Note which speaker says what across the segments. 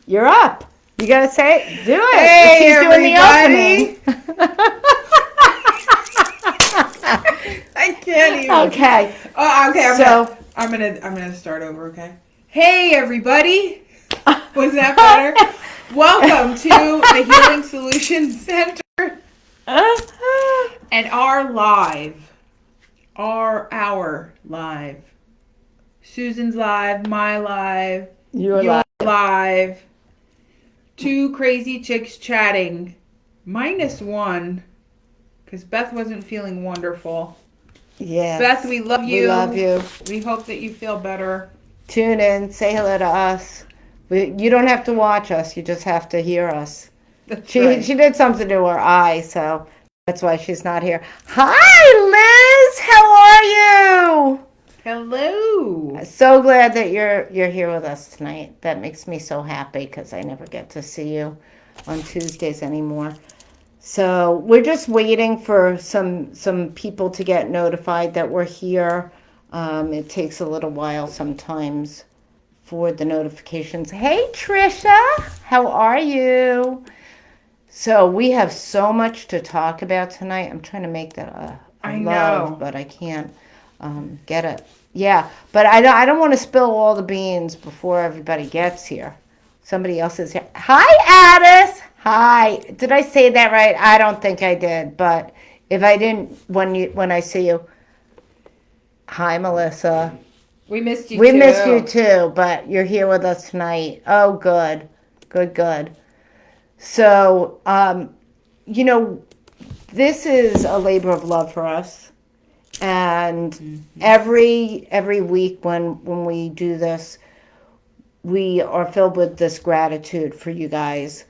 Speaker 1: You're up. You gotta say it. Do it.
Speaker 2: Hey,
Speaker 1: She's
Speaker 2: everybody.
Speaker 1: doing the opening.
Speaker 2: I can't even.
Speaker 1: Okay.
Speaker 2: Oh, okay.
Speaker 1: So,
Speaker 2: I'm gonna start over. Okay. Hey, everybody. Was that better? Welcome to the Healing Solutions Center and our live. Susan's live, my live,
Speaker 1: you're
Speaker 2: live. Two crazy chicks chatting, -1, because Beth wasn't feeling wonderful.
Speaker 1: Yes.
Speaker 2: Beth, we love you.
Speaker 1: We love you.
Speaker 2: We hope that you feel better.
Speaker 1: Tune in. Say hello to us. You don't have to watch us. You just have to hear us. She did something to her eye, so that's why she's not here. Hi, Liz. How are you?
Speaker 2: Hello.
Speaker 1: So glad that you're here with us tonight. That makes me so happy because I never get to see you on Tuesdays anymore. So we're just waiting for some people to get notified that we're here. It takes a little while sometimes for the notifications. Hey, Trisha, how are you? So we have so much to talk about tonight. I'm trying to make that a
Speaker 2: I
Speaker 1: love,
Speaker 2: know.
Speaker 1: but I can't get it. Yeah, but I don't want to spill all the beans before everybody gets here. Somebody else is here. Hi, Addis. Hi. Did I say that right? I don't think I did, but if I didn't, when I see you, hi, Melissa.
Speaker 2: We missed you
Speaker 1: We
Speaker 2: too.
Speaker 1: missed you too, but you're here with us tonight. Oh, good. Good. So, this is a labor of love for us. And every week when we do this, we are filled with this gratitude for you guys.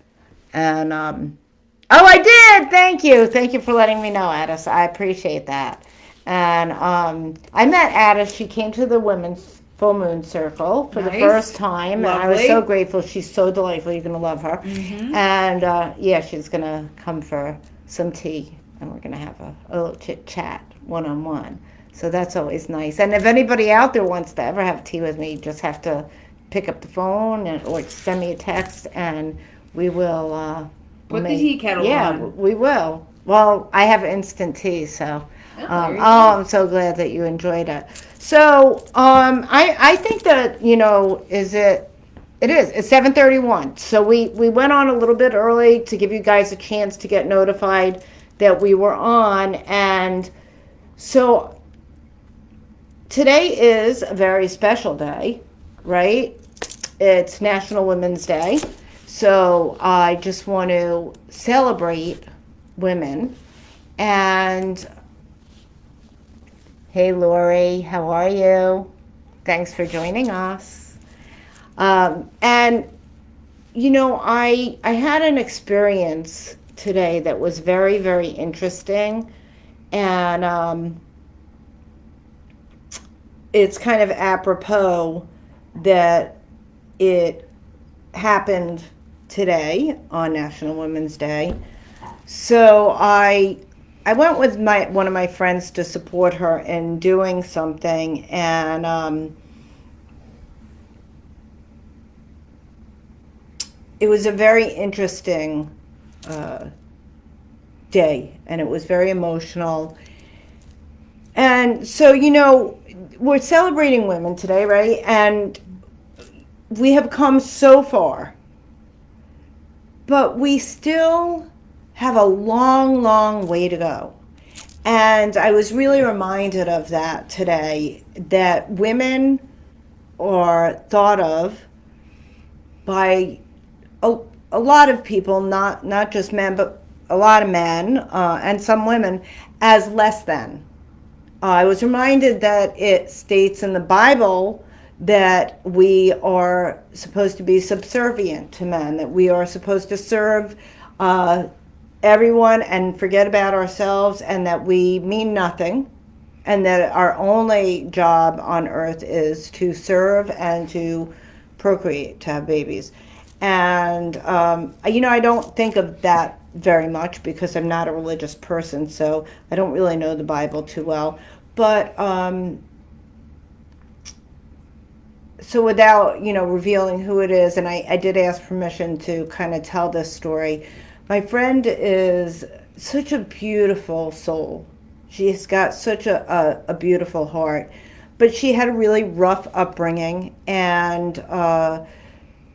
Speaker 1: And, I did! Thank you for letting me know, Addis. I appreciate that. And I met Addis. She came to the Women's Full Moon Circle for the first time.
Speaker 2: Lovely.
Speaker 1: And I was so grateful. She's so delightful. You're going to love her.
Speaker 2: Mm-hmm.
Speaker 1: And, she's going to come for some tea. And we're going to have a little chit-chat one-on-one. So that's always nice. And if anybody out there wants to ever have tea with me, you just have to pick up the phone or send me a text, and we will...
Speaker 2: Put the tea kettle on.
Speaker 1: Yeah, we will. Well, I have instant tea, so... I'm so glad that you enjoyed it. So, I think that, it's 7:31. So we went on a little bit early to give you guys a chance to get notified that we were on. And so today is a very special day, right? It's National Women's Day. So I just want to celebrate women. And hey, Lori, how are you? Thanks for joining us. And, I had an experience today that was very, very interesting. And it's kind of apropos that it happened today on National Women's Day. So I went with one of my friends to support her in doing something, and it was a very interesting day, and it was very emotional. And so, we're celebrating women today, right? And we have come so far, but we still have a long, long way to go. And I was really reminded of that today, that women are thought of by a lot of people, not just men, but a lot of men and some women, as less than. I was reminded that it states in the Bible that we are supposed to be subservient to men, that we are supposed to serve everyone and forget about ourselves, and that we mean nothing, and that our only job on earth is to serve and to procreate, to have babies. And, I don't think of that very much because I'm not a religious person, so I don't really know the Bible too well. But so without, revealing who it is, and I did ask permission to kind of tell this story. My friend is such a beautiful soul. She's got such a beautiful heart, but she had a really rough upbringing, and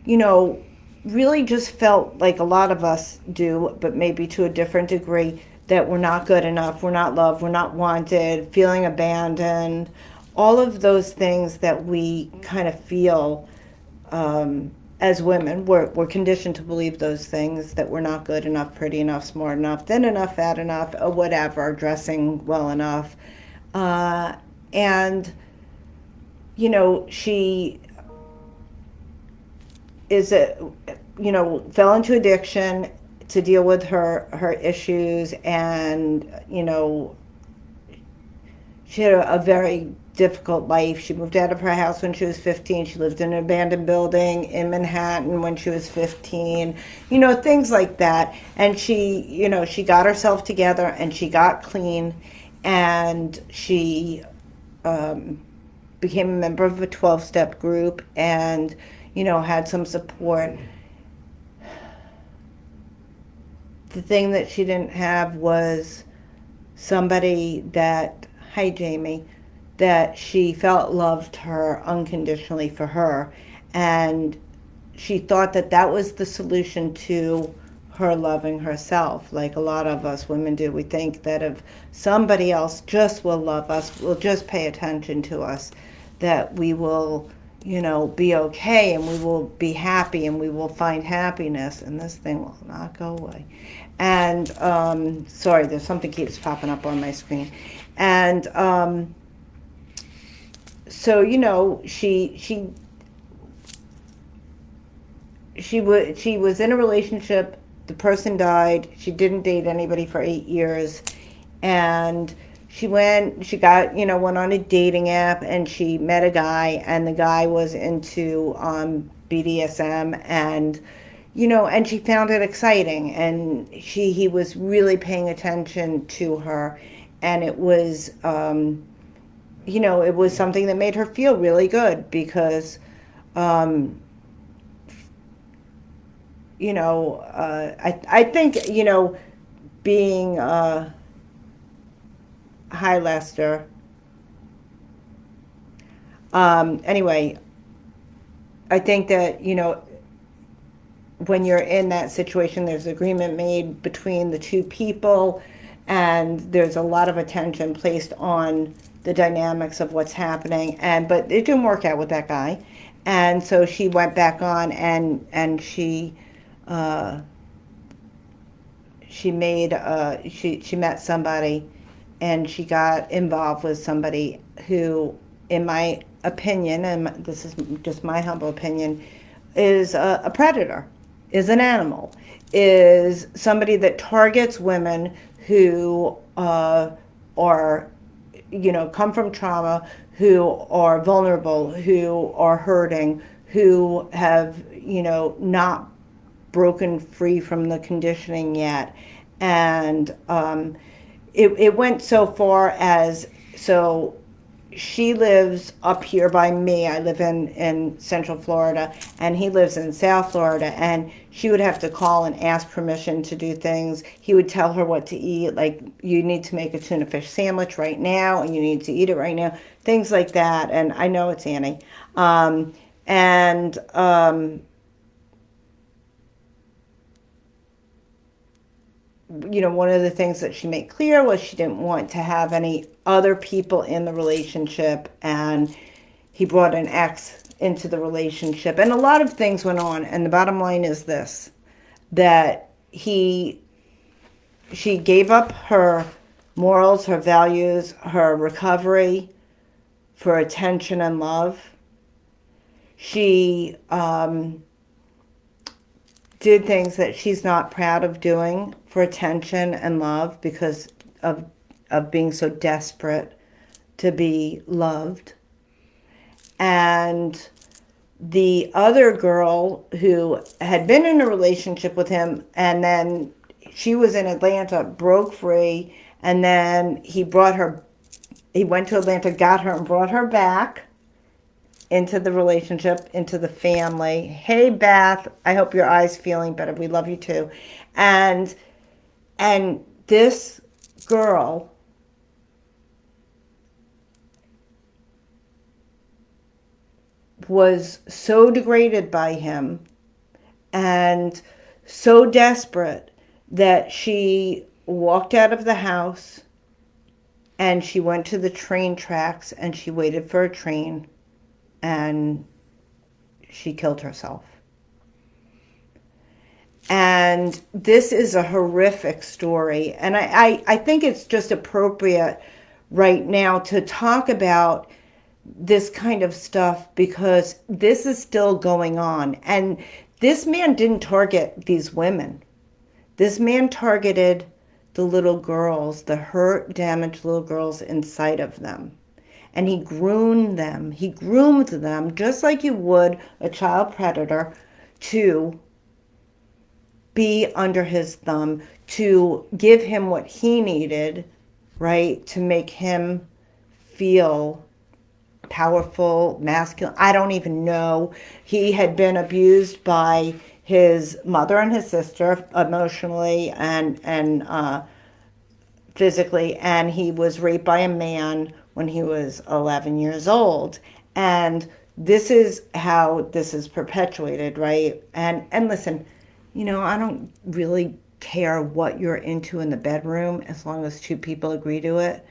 Speaker 1: you know, really just felt like a lot of us do, but maybe to a different degree, that we're not good enough, we're not loved, we're not wanted, feeling abandoned, all of those things that we kind of feel as women. We're conditioned to believe those things, that we're not good enough, pretty enough, smart enough, thin enough, fat enough, or whatever, dressing well enough. And, she is fell into addiction to deal with her issues, and she had a very difficult life. She moved out of her house when she was 15. She lived in an abandoned building in Manhattan when she was 15. Things like that. And she got herself together, and she got clean, and she became a member of a 12-step group, and had some support. The thing that she didn't have was somebody that, hi Jamie, that she felt loved her unconditionally for her. And she thought that that was the solution to her loving herself, like a lot of us women do. We think that if somebody else just will love us, will just pay attention to us, that we will, be okay, and we will be happy, and we will find happiness, and this thing will not go away. And sorry, there's something keeps popping up on my screen. And so she was in a relationship. The person died. She didn't date anybody for 8 years, and she went on a dating app, and she met a guy, and the guy was into BDSM, and and she found it exciting, and he was really paying attention to her, and it was it was something that made her feel really good, because I think being hi Lester. Anyway, I think that when you're in that situation, there's agreement made between the two people, and there's a lot of attention placed on the dynamics of what's happening. But it didn't work out with that guy, and so she went back on, and she she met somebody, and she got involved with somebody who, in my opinion, and this is just my humble opinion, is a predator, is an animal, is somebody that targets women who are, come from trauma, who are vulnerable, who are hurting, who have, not broken free from the conditioning yet. And it went so far as, so she lives up here by me. I live in Central Florida, and he lives in South Florida, and she would have to call and ask permission to do things. He would tell her what to eat, like, you need to make a tuna fish sandwich right now, and you need to eat it right now, things like that. And I know it's Annie. And one of the things that she made clear was she didn't want to have any other people in the relationship, and he brought an ex into the relationship, and a lot of things went on. And the bottom line is this, that she gave up her morals, her values, her recovery for attention and love. She did things that she's not proud of doing for attention and love, because of being so desperate to be loved. And the other girl who had been in a relationship with him, and then she was in Atlanta, broke free, and then he went to Atlanta, got her, and brought her back into the relationship, into the family. Hey, Beth, I hope your eye's feeling better. We love you too. And this girl was so degraded by him and so desperate that she walked out of the house and she went to the train tracks and she waited for a train and she killed herself. And this is a horrific story. And I think it's just appropriate right now to talk about this kind of stuff because this is still going on. And this man didn't target these women. This man targeted the little girls, the hurt, damaged little girls inside of them. And he groomed them. He groomed them just like you would a child predator to be under his thumb, to give him what he needed, right? To make him feel powerful, masculine. I don't even know. He had been abused by his mother and his sister emotionally and physically, and he was raped by a man when he was 11 years old. And this is how this is perpetuated, right? And listen, I don't really care what you're into in the bedroom as long as two people agree to it.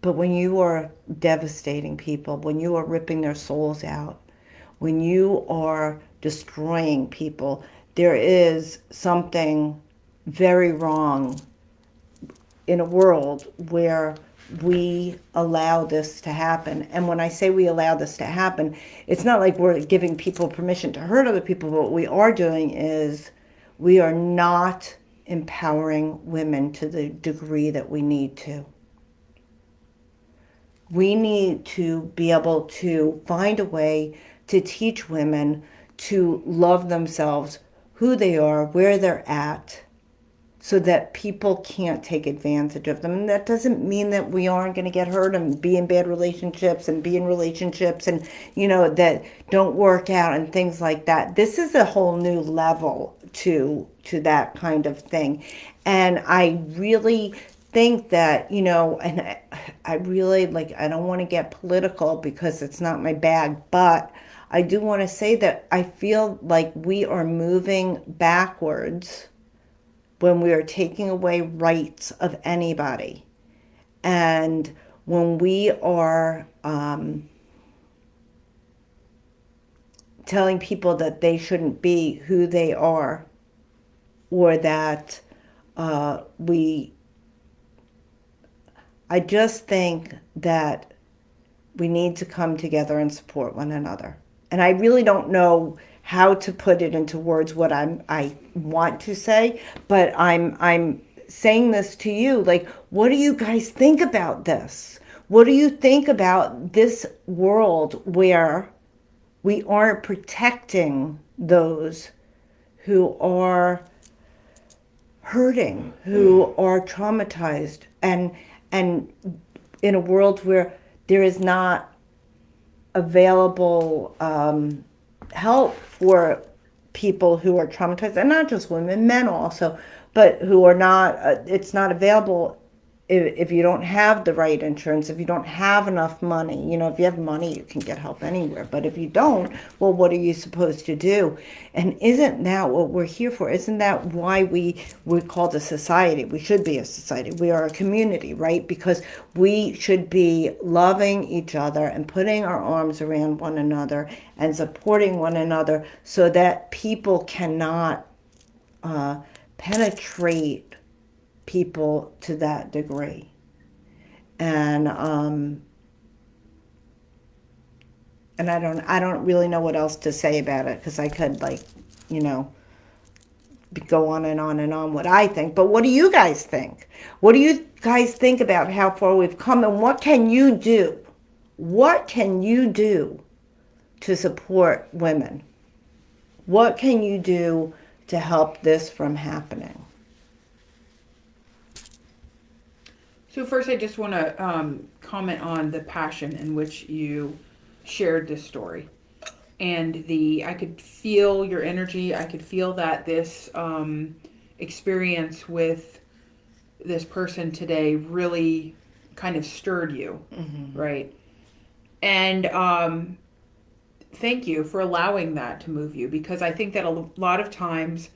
Speaker 1: But when you are devastating people, when you are ripping their souls out, when you are destroying people, there is something very wrong in a world where we allow this to happen. And when I say we allow this to happen, it's not like we're giving people permission to hurt other people. But what we are doing is we are not empowering women to the degree that we need to. We need to be able to find a way to teach women to love themselves, who they are, where they're at, so that people can't take advantage of them. And that doesn't mean that we aren't going to get hurt and be in bad relationships and be in relationships and, that don't work out and things like that. This is a whole new level to that kind of thing. And I really think that, and I really I don't want to get political because it's not my bag, but I do want to say that I feel like we are moving backwards when we are taking away rights of anybody. And when we are telling people that they shouldn't be who they are, or that I just think that we need to come together and support one another. And I really don't know how to put it into words what I want to say, but I'm saying this to you. What do you guys think about this? What do you think about this world where we aren't protecting those who are hurting, who are traumatized, and in a world where there is not available help for people who are traumatized, and not just women, men also, but who are not, it's not available if you don't have the right insurance, if you don't have enough money. If you have money, you can get help anywhere. But if you don't, well, what are you supposed to do? And isn't that what we're here for? Isn't that why we're called a society? We should be a society. We are a community, right? Because we should be loving each other and putting our arms around one another and supporting one another so that people cannot penetrate people to that degree. And I don't really know what else to say about it, because I could go on and on and on what I think. But what do you guys think? What do you guys think about how far we've come, and what can you do? What can you do to support women? What can you do to help this from happening?
Speaker 2: So first, I just want to comment on the passion in which you shared this story. And I could feel your energy. I could feel that this experience with this person today really kind of stirred you, right? And thank you for allowing that to move you, because I think that a lot of times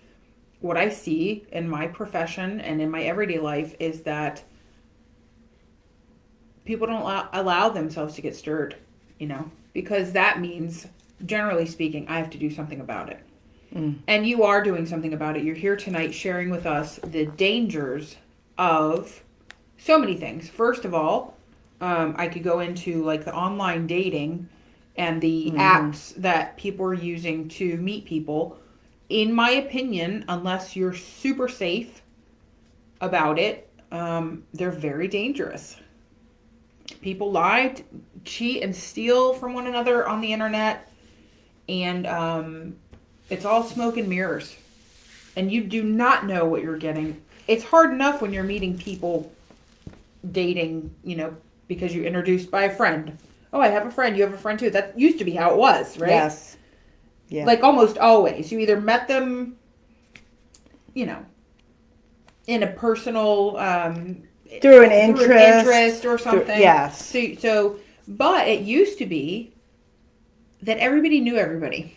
Speaker 2: what I see in my profession and in my everyday life is that people don't allow themselves to get stirred, because that means, generally speaking, I have to do something about it. And you are doing something about it. You're here tonight sharing with us the dangers of so many things. First of all, I could go into like the online dating and the apps that people are using to meet people. In my opinion, unless you're super safe about it, they're very dangerous. People lie, cheat, and steal from one another on the internet. And it's all smoke and mirrors. And you do not know what you're getting. It's hard enough when you're meeting people dating, because you're introduced by a friend. Oh, I have a friend. You have a friend too. That used to be how it was, right?
Speaker 1: Yes. Yeah.
Speaker 2: Like almost always. You either met them, in a personal...
Speaker 1: through an interest
Speaker 2: or something.
Speaker 1: Yes.
Speaker 2: So, but it used to be that everybody knew everybody.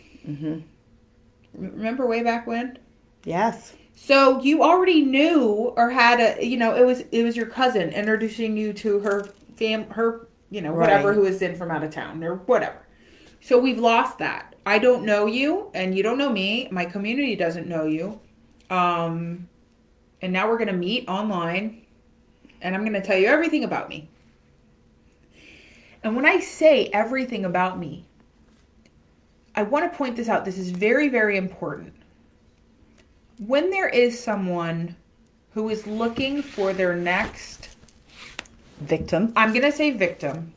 Speaker 2: Remember way back when?
Speaker 1: Yes.
Speaker 2: So you already knew or had it was your cousin introducing you to her whatever, who was in from out of town or whatever. So we've lost that. I don't know you and you don't know me. My community doesn't know you. And now we're going to meet online and I'm going to tell you everything about me. And when I say everything about me, I want to point this out. This is very, very important. When there is someone who is looking for their next
Speaker 1: victim,
Speaker 2: I'm going to say victim,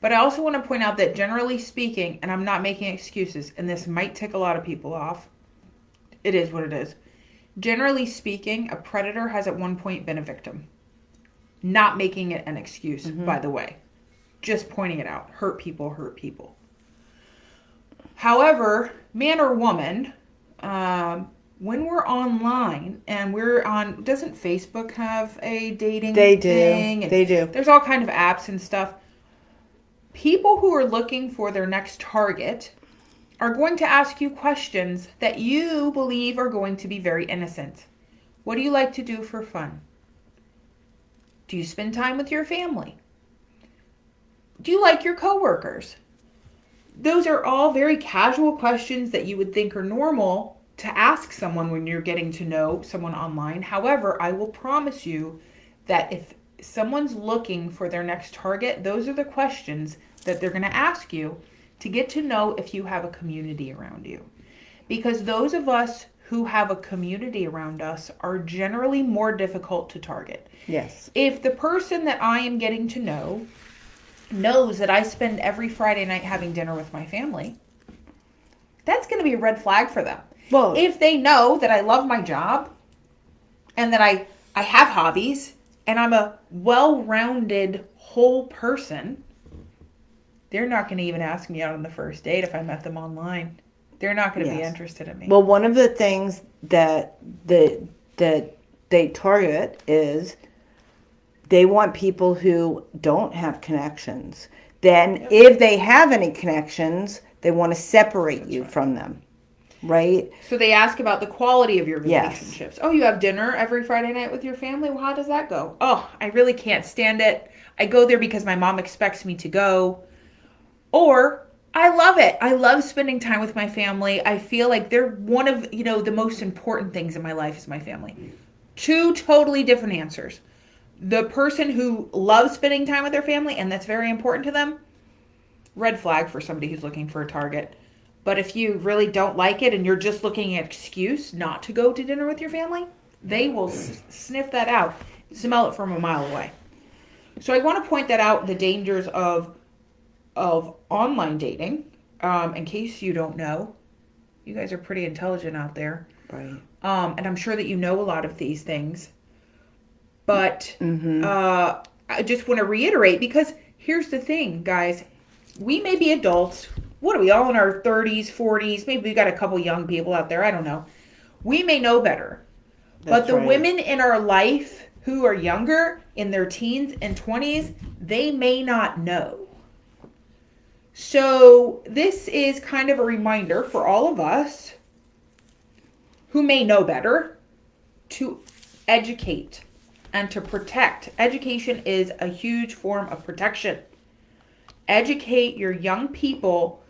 Speaker 2: but I also want to point out that generally speaking, and I'm not making excuses, and this might tick a lot of people off. It is what it is. Generally speaking, a predator has at one point been a victim. Not making it an excuse, by the way. Just pointing it out. Hurt people hurt people. However, man or woman, when we're online and we're on, doesn't Facebook have a dating thing?
Speaker 1: They do.
Speaker 2: There's all kind of apps and stuff. People who are looking for their next target are going to ask you questions that you believe are going to be very innocent. What do you like to do for fun? Do you spend time with your family? Do you like your coworkers? Those are all very casual questions that you would think are normal to ask someone when you're getting to know someone online. However, I will promise you that if someone's looking for their next target, those are the questions that they're going to ask you to get to know if you have a community around you. Because those of us who have a community around us are generally more difficult to target.
Speaker 1: Yes.
Speaker 2: If the person that I am getting to know knows that I spend every Friday night having dinner with my family, that's going to be a red flag for them.
Speaker 1: Well,
Speaker 2: if they know that I love my job and that I have hobbies and I'm a well-rounded whole person, they're not going to even ask me out on the first date if I met them online. They're not going to be interested in me.
Speaker 1: Well, one of the things that they target is they want people who don't have connections. Then if they have any connections, they want to separate you from them. Right?
Speaker 2: So they ask about the quality of your relationships. Yes. Oh, you have dinner every Friday night with your family? Well, how does that go? Oh, I really can't stand it. I go there because my mom expects me to go. Or, I love it. I love spending time with my family. I feel like they're one of, the most important things in my life is my family. Two totally different answers. The person who loves spending time with their family, and that's very important to them, red flag for somebody who's looking for a target. But if you really don't like it and you're just looking at an excuse not to go to dinner with your family, they will sniff that out, smell it from a mile away. So I want to point that out, the dangers of online dating. In case you don't know, you guys are pretty intelligent out there.
Speaker 1: Right.
Speaker 2: And I'm sure that you know a lot of these things. But I just want to reiterate, because here's the thing, guys. we may be adults. What are we, all in our 30s, 40s? Maybe we got a couple young people out there. I don't know. We may know better. But
Speaker 1: That's
Speaker 2: the
Speaker 1: right.
Speaker 2: women in our life who are younger, in their teens and 20s, they may not know. So this is kind of a reminder for all of us who may know better to educate and to protect. Education is a huge form of protection. Educate your young people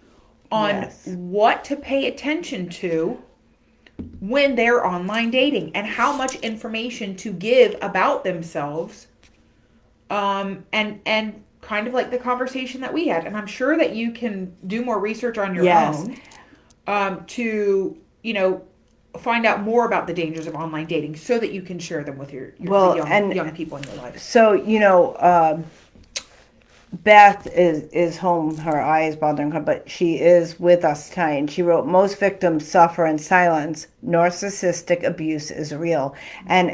Speaker 2: on
Speaker 1: Yes.
Speaker 2: what to pay attention to when they're online dating and how much information to give about themselves, and kind of like the conversation that we had. And I'm sure that you can do more research on your
Speaker 1: Yes.
Speaker 2: own, to find out more about the dangers of online dating so that you can share them with your
Speaker 1: Well,
Speaker 2: young people in your life.
Speaker 1: So, Beth is home. Her eye is bothering her, but she is with us tonight. And she wrote, "Most victims suffer in silence. Narcissistic abuse is real," and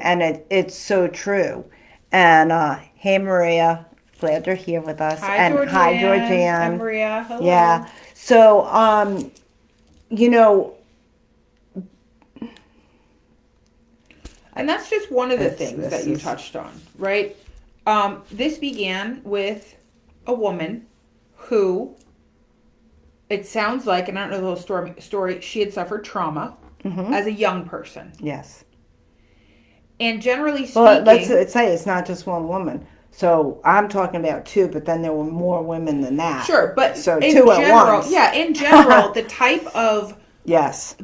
Speaker 1: it's so true. And hey, Maria, glad you're here with us.
Speaker 2: Hi,
Speaker 1: And hi,
Speaker 2: Georgianne and
Speaker 1: Georgianne.
Speaker 2: Maria. Hello.
Speaker 1: Yeah. So, you know,
Speaker 2: And that's just one of the
Speaker 1: It's-
Speaker 2: things
Speaker 1: this
Speaker 2: that you
Speaker 1: is-
Speaker 2: touched on, right? This began with a woman who, it sounds like, and I don't know the whole story, she had suffered trauma as a young person.
Speaker 1: yes.
Speaker 2: And generally speaking,
Speaker 1: Well, let's say it's not just one woman. So I'm talking about two, but then there were more women than that.
Speaker 2: sure, but
Speaker 1: so
Speaker 2: in
Speaker 1: two
Speaker 2: general,
Speaker 1: at once.
Speaker 2: yeah, in general, the type of
Speaker 1: Yes.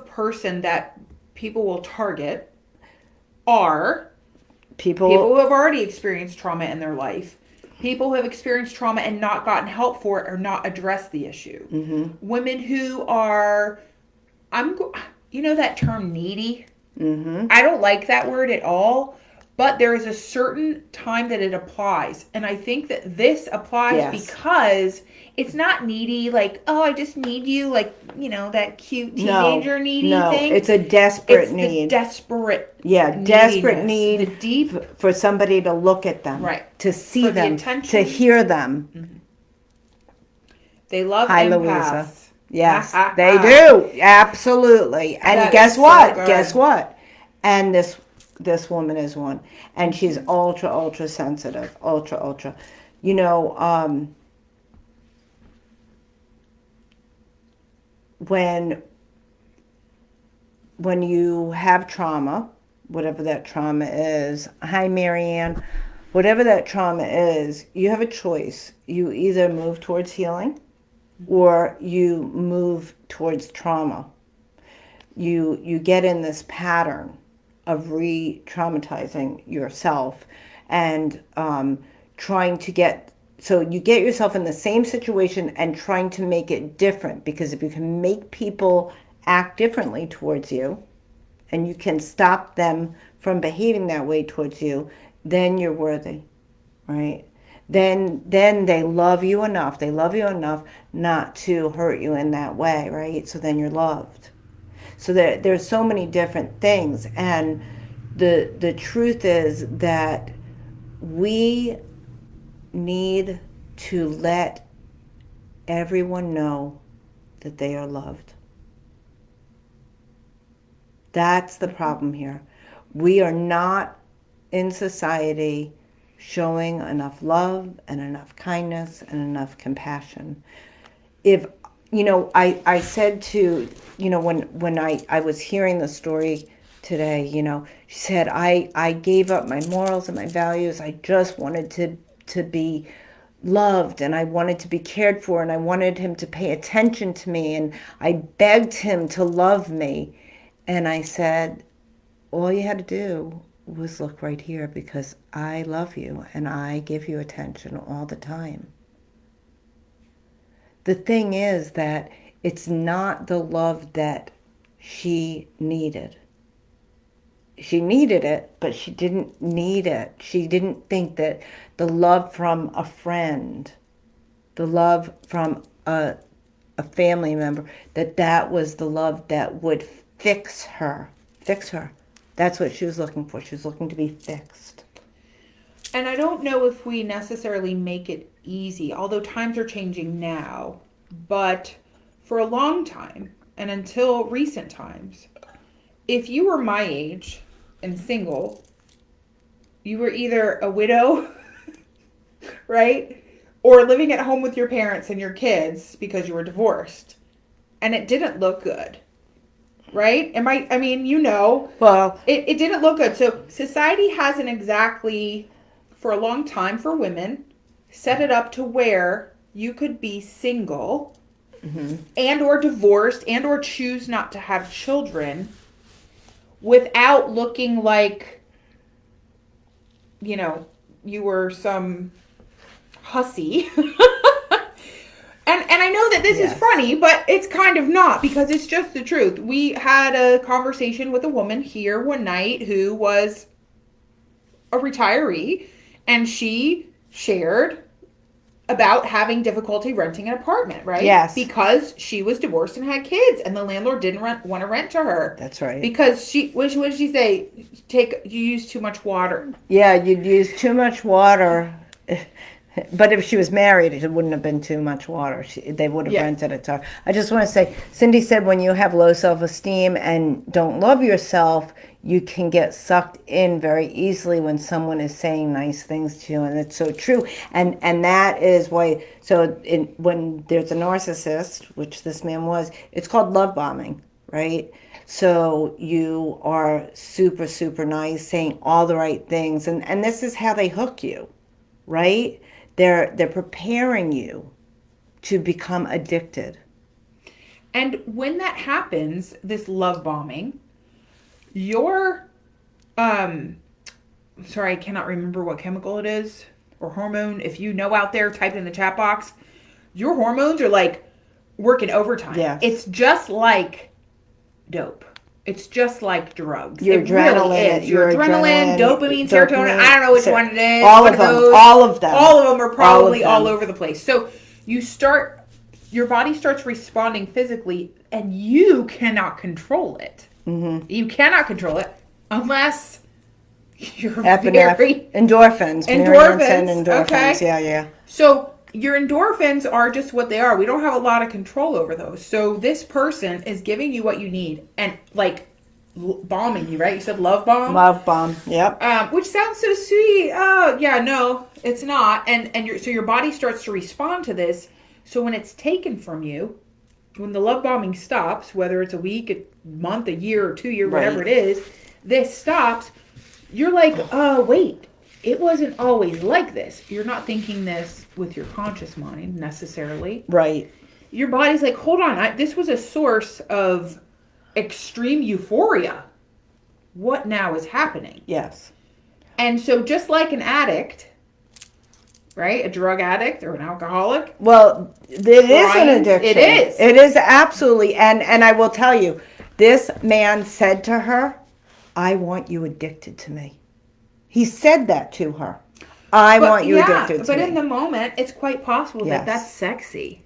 Speaker 2: person that people will target are
Speaker 1: People
Speaker 2: who have already experienced trauma in their life, people who have experienced trauma and not gotten help for it or not addressed the issue, women who are, that term needy. I don't like that word at all, but there is a certain time that it applies. And I think that this applies
Speaker 1: Yes.
Speaker 2: because it's not needy, like, oh, I just need you, like, that cute teenager needy thing.
Speaker 1: It's a desperate
Speaker 2: It's
Speaker 1: need.
Speaker 2: the desperate
Speaker 1: desperate
Speaker 2: neediness,
Speaker 1: need
Speaker 2: the deep
Speaker 1: for somebody to look at them,
Speaker 2: Right.
Speaker 1: to see
Speaker 2: For the
Speaker 1: them,
Speaker 2: attention.
Speaker 1: to hear them.
Speaker 2: They love
Speaker 1: Hi,
Speaker 2: empaths.
Speaker 1: Louisa. Yes,
Speaker 2: Ha, ha,
Speaker 1: they
Speaker 2: ha.
Speaker 1: do. Absolutely. And
Speaker 2: That
Speaker 1: guess
Speaker 2: is so
Speaker 1: what?
Speaker 2: good.
Speaker 1: Guess what? And this woman is one. And she's ultra, ultra sensitive. Ultra, ultra. When you have trauma, whatever that trauma is, hi, Marianne, whatever that trauma is, you have a choice. You either move towards healing or you move towards trauma. You get in this pattern of re-traumatizing yourself and trying to so you get yourself in the same situation and trying to make it different, because if you can make people act differently towards you and you can stop them from behaving that way towards you, then you're worthy, right? Then they love you enough. They love you enough not to hurt you in that way, right? So then you're loved. So there's so many different things, and the truth is that we need to let everyone know that they are loved. That's the problem here. We are not in society showing enough love and enough kindness and enough compassion. If I said to, when I was hearing the story today, she said, I gave up my morals and my values. I just wanted to be loved, and I wanted to be cared for, and I wanted him to pay attention to me, and I begged him to love me. And I said, all you had to do was look right here, because I love you and I give you attention all the time. The thing is that it's not the love that she needed. She needed it, but she didn't need it. She didn't think that the love from a friend, the love from a family member, that was the love that would fix her. Fix her. That's what she was looking for. She was looking to be fixed.
Speaker 2: And I don't know if we necessarily make it easy, although times are changing now. But for a long time, and until recent times, if you were my age and single, you were either a widow, right? Or living at home with your parents and your kids because you were divorced. And it didn't look good. Right? I mean,
Speaker 1: Well,
Speaker 2: it didn't look good. So society hasn't exactly, for a long time for women, set it up to where you could be single and or divorced and or choose not to have children without looking like, you were some hussy. And I know that this is funny, but it's kind of not, because it's just the truth. We had a conversation with a woman here one night who was a retiree, and she shared about having difficulty renting an apartment, right?
Speaker 1: Yes.
Speaker 2: Because she was divorced and had kids, and the landlord didn't want to rent to her.
Speaker 1: That's right.
Speaker 2: Because what did she say? You use too much water.
Speaker 1: Yeah, you'd use too much water. But if she was married, it wouldn't have been too much water. They would have rented it to her. I just want to say, Cindy said when you have low self-esteem and don't love yourself, you can get sucked in very easily when someone is saying nice things to you, and it's so true. And that is why. So when there's a narcissist, which this man was, it's called love bombing, right? So you are super, super nice, saying all the right things, and this is how they hook you, right? They're preparing you to become addicted.
Speaker 2: And when that happens, this love bombing, your sorry, I cannot remember what chemical it is or hormone. If you know out there, type it in the chat box. Your hormones are like working overtime.
Speaker 1: Yes.
Speaker 2: It's just like dope. It's just like drugs.
Speaker 1: Your
Speaker 2: it
Speaker 1: adrenaline,
Speaker 2: really is. Your adrenaline, dopamine, serotonin. I don't know which one it is.
Speaker 1: All of them. All of them.
Speaker 2: All of them are probably all over the place. So your body starts responding physically, and you cannot control it. Mm-hmm. You cannot control it unless you're very...
Speaker 1: Endorphins.
Speaker 2: Okay.
Speaker 1: Yeah.
Speaker 2: So your endorphins are just what they are. We don't have a lot of control over those. So this person is giving you what you need and like bombing you, right? You said love bomb?
Speaker 1: Love bomb, yep.
Speaker 2: Which sounds so sweet. Oh, yeah, no, it's not. So your body starts to respond to this. So when it's taken from you, when the love bombing stops, whether it's a week, a month, a year, or 2 year, whatever it is, this stops. You're like, oh, wait, it wasn't always like this. You're not thinking this with your conscious mind necessarily.
Speaker 1: Right.
Speaker 2: Your body's like, hold on, this was a source of extreme euphoria. What now is happening?
Speaker 1: Yes.
Speaker 2: And so just like an addict, right? A drug addict or an alcoholic.
Speaker 1: Well, it is an addiction.
Speaker 2: It is.
Speaker 1: It is absolutely. And I will tell you, this man said to her, I want you addicted to me. He said that to her. I want you addicted to me.
Speaker 2: But in the moment, it's quite possible that that's sexy.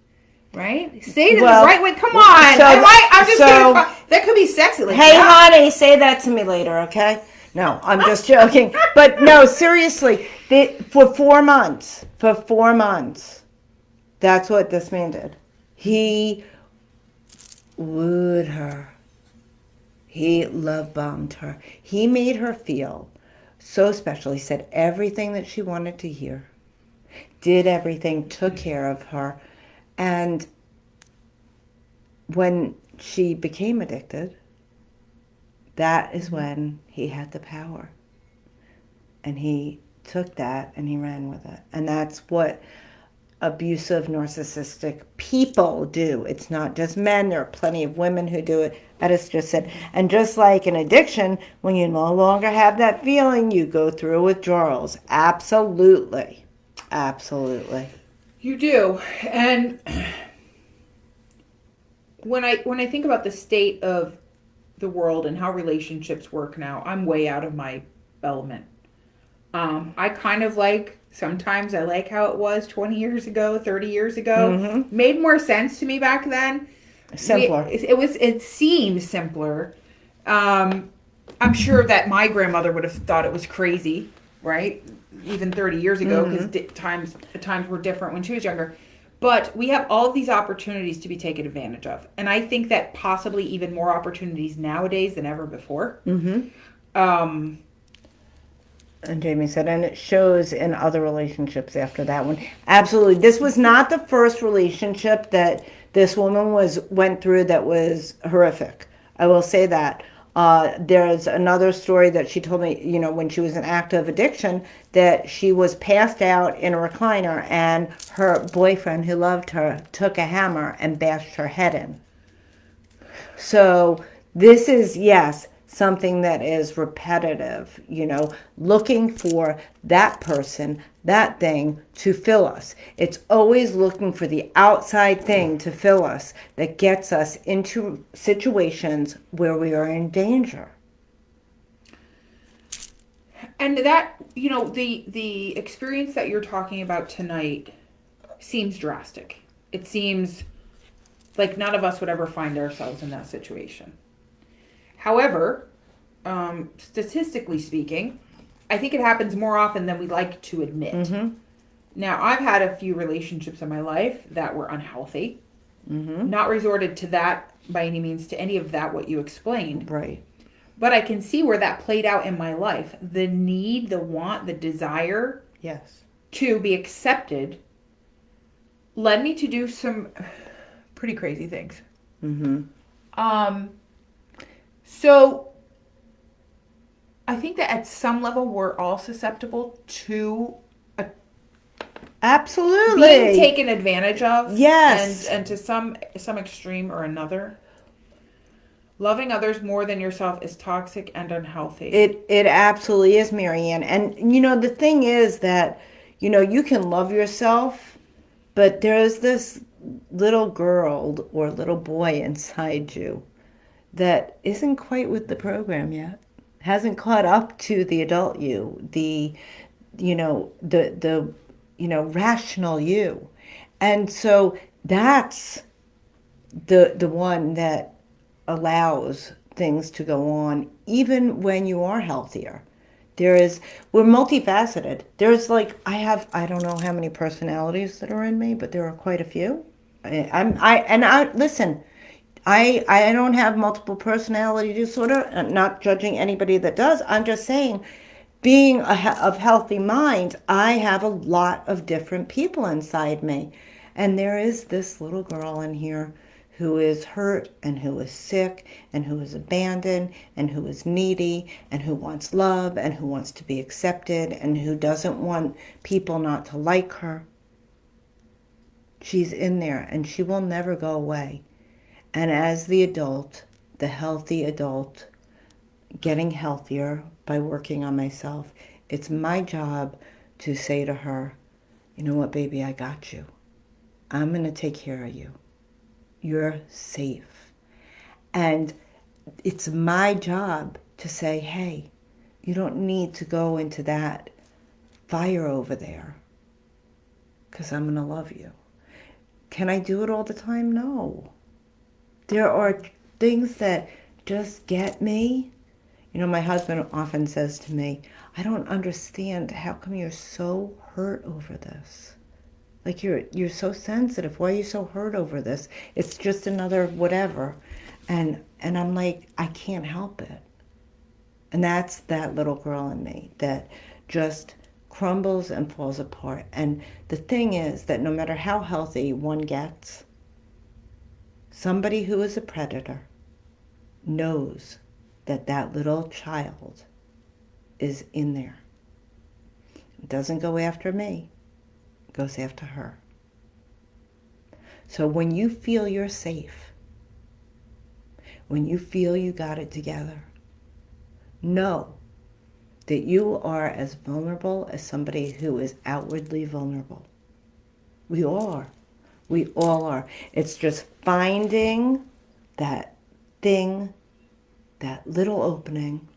Speaker 2: Right? Say it in the right way. Come on. I'm just kidding. That could be sexy. Like,
Speaker 1: hey, honey, say that to me later, okay? No, I'm just joking. But no, seriously, for 4 months, that's what this man did. He wooed her. He love bombed her. He made her feel so special. He said everything that she wanted to hear, did everything, took care of her. And when she became addicted, that is when he had the power. And he took that and he ran with it. And that's what abusive, narcissistic people do. It's not just men. There are plenty of women who do it. As just said. And just like an addiction, when you no longer have that feeling, you go through withdrawals. Absolutely. Absolutely.
Speaker 2: You do. And when I think about the state of the world and how relationships work now, I'm way out of my element. I kind of sometimes I like how it was 20 years ago, 30 years ago. Mm-hmm. Made more sense to me back then.
Speaker 1: Simpler.
Speaker 2: It seemed simpler. I'm sure that my grandmother would have thought it was crazy, right? even 30 years ago, because times were different when she was younger. But we have all of these opportunities to be taken advantage of. And I think that possibly even more opportunities nowadays than ever before. Um,
Speaker 1: And Jamie said, and it shows in other relationships after that one. Absolutely. This was not the first relationship that this woman went through that was horrific. I will say that. There's another story that she told me, when she was in active addiction, that she was passed out in a recliner and her boyfriend, who loved her, took a hammer and bashed her head in. So this is, yes, something that is repetitive, looking for that person, that thing to fill us. It's always looking for the outside thing to fill us that gets us into situations where we are in danger.
Speaker 2: And that, the experience that you're talking about tonight seems drastic. It seems like none of us would ever find ourselves in that situation. However, statistically speaking, I think it happens more often than we like to admit. Now, I've had a few relationships in my life that were unhealthy. Not resorted to that by any means, to any of that what you explained.
Speaker 1: Right.
Speaker 2: But I can see where that played out in my life. The need, the want, the desire,
Speaker 1: yes,
Speaker 2: to be accepted led me to do some pretty crazy things. So I think that at some level we're all susceptible to
Speaker 1: absolutely
Speaker 2: being taken advantage of.
Speaker 1: Yes.
Speaker 2: And to some extreme or another. Loving others more than yourself is toxic and unhealthy.
Speaker 1: It absolutely is, Marianne. And the thing is that you can love yourself, but there's this little girl or little boy inside you that isn't quite with the program yet. Hasn't caught up to the adult you, the rational you. And so that's the one that allows things to go on even when you are healthier. We're multifaceted. There's I don't know how many personalities that are in me, but there are quite a few. Listen, I don't have multiple personality disorder. I'm not judging anybody that does. I'm just saying, being of healthy mind, I have a lot of different people inside me. And there is this little girl in here who is hurt and who is sick and who is abandoned and who is needy and who wants love and who wants to be accepted and who doesn't want people not to like her. She's in there and she will never go away. And as the adult, the healthy adult, getting healthier by working on myself, it's my job to say to her, you know what, baby, I got you. I'm going to take care of you. You're safe. And it's my job to say, hey, you don't need to go into that fire over there because I'm going to love you. Can I do it all the time? No. There are things that just get me. My husband often says to me, I don't understand. How come you're so hurt over this? Like you're so sensitive. Why are you so hurt over this? It's just another whatever. And I'm like, I can't help it. And that's that little girl in me that just crumbles and falls apart. And the thing is that no matter how healthy one gets, somebody who is a predator knows that that little child is in there. It doesn't go after me. It goes after her. So when you feel you're safe, when you feel you got it together, know that you are as vulnerable as somebody who is outwardly vulnerable. We all are. We all are. It's just finding that thing, that little opening,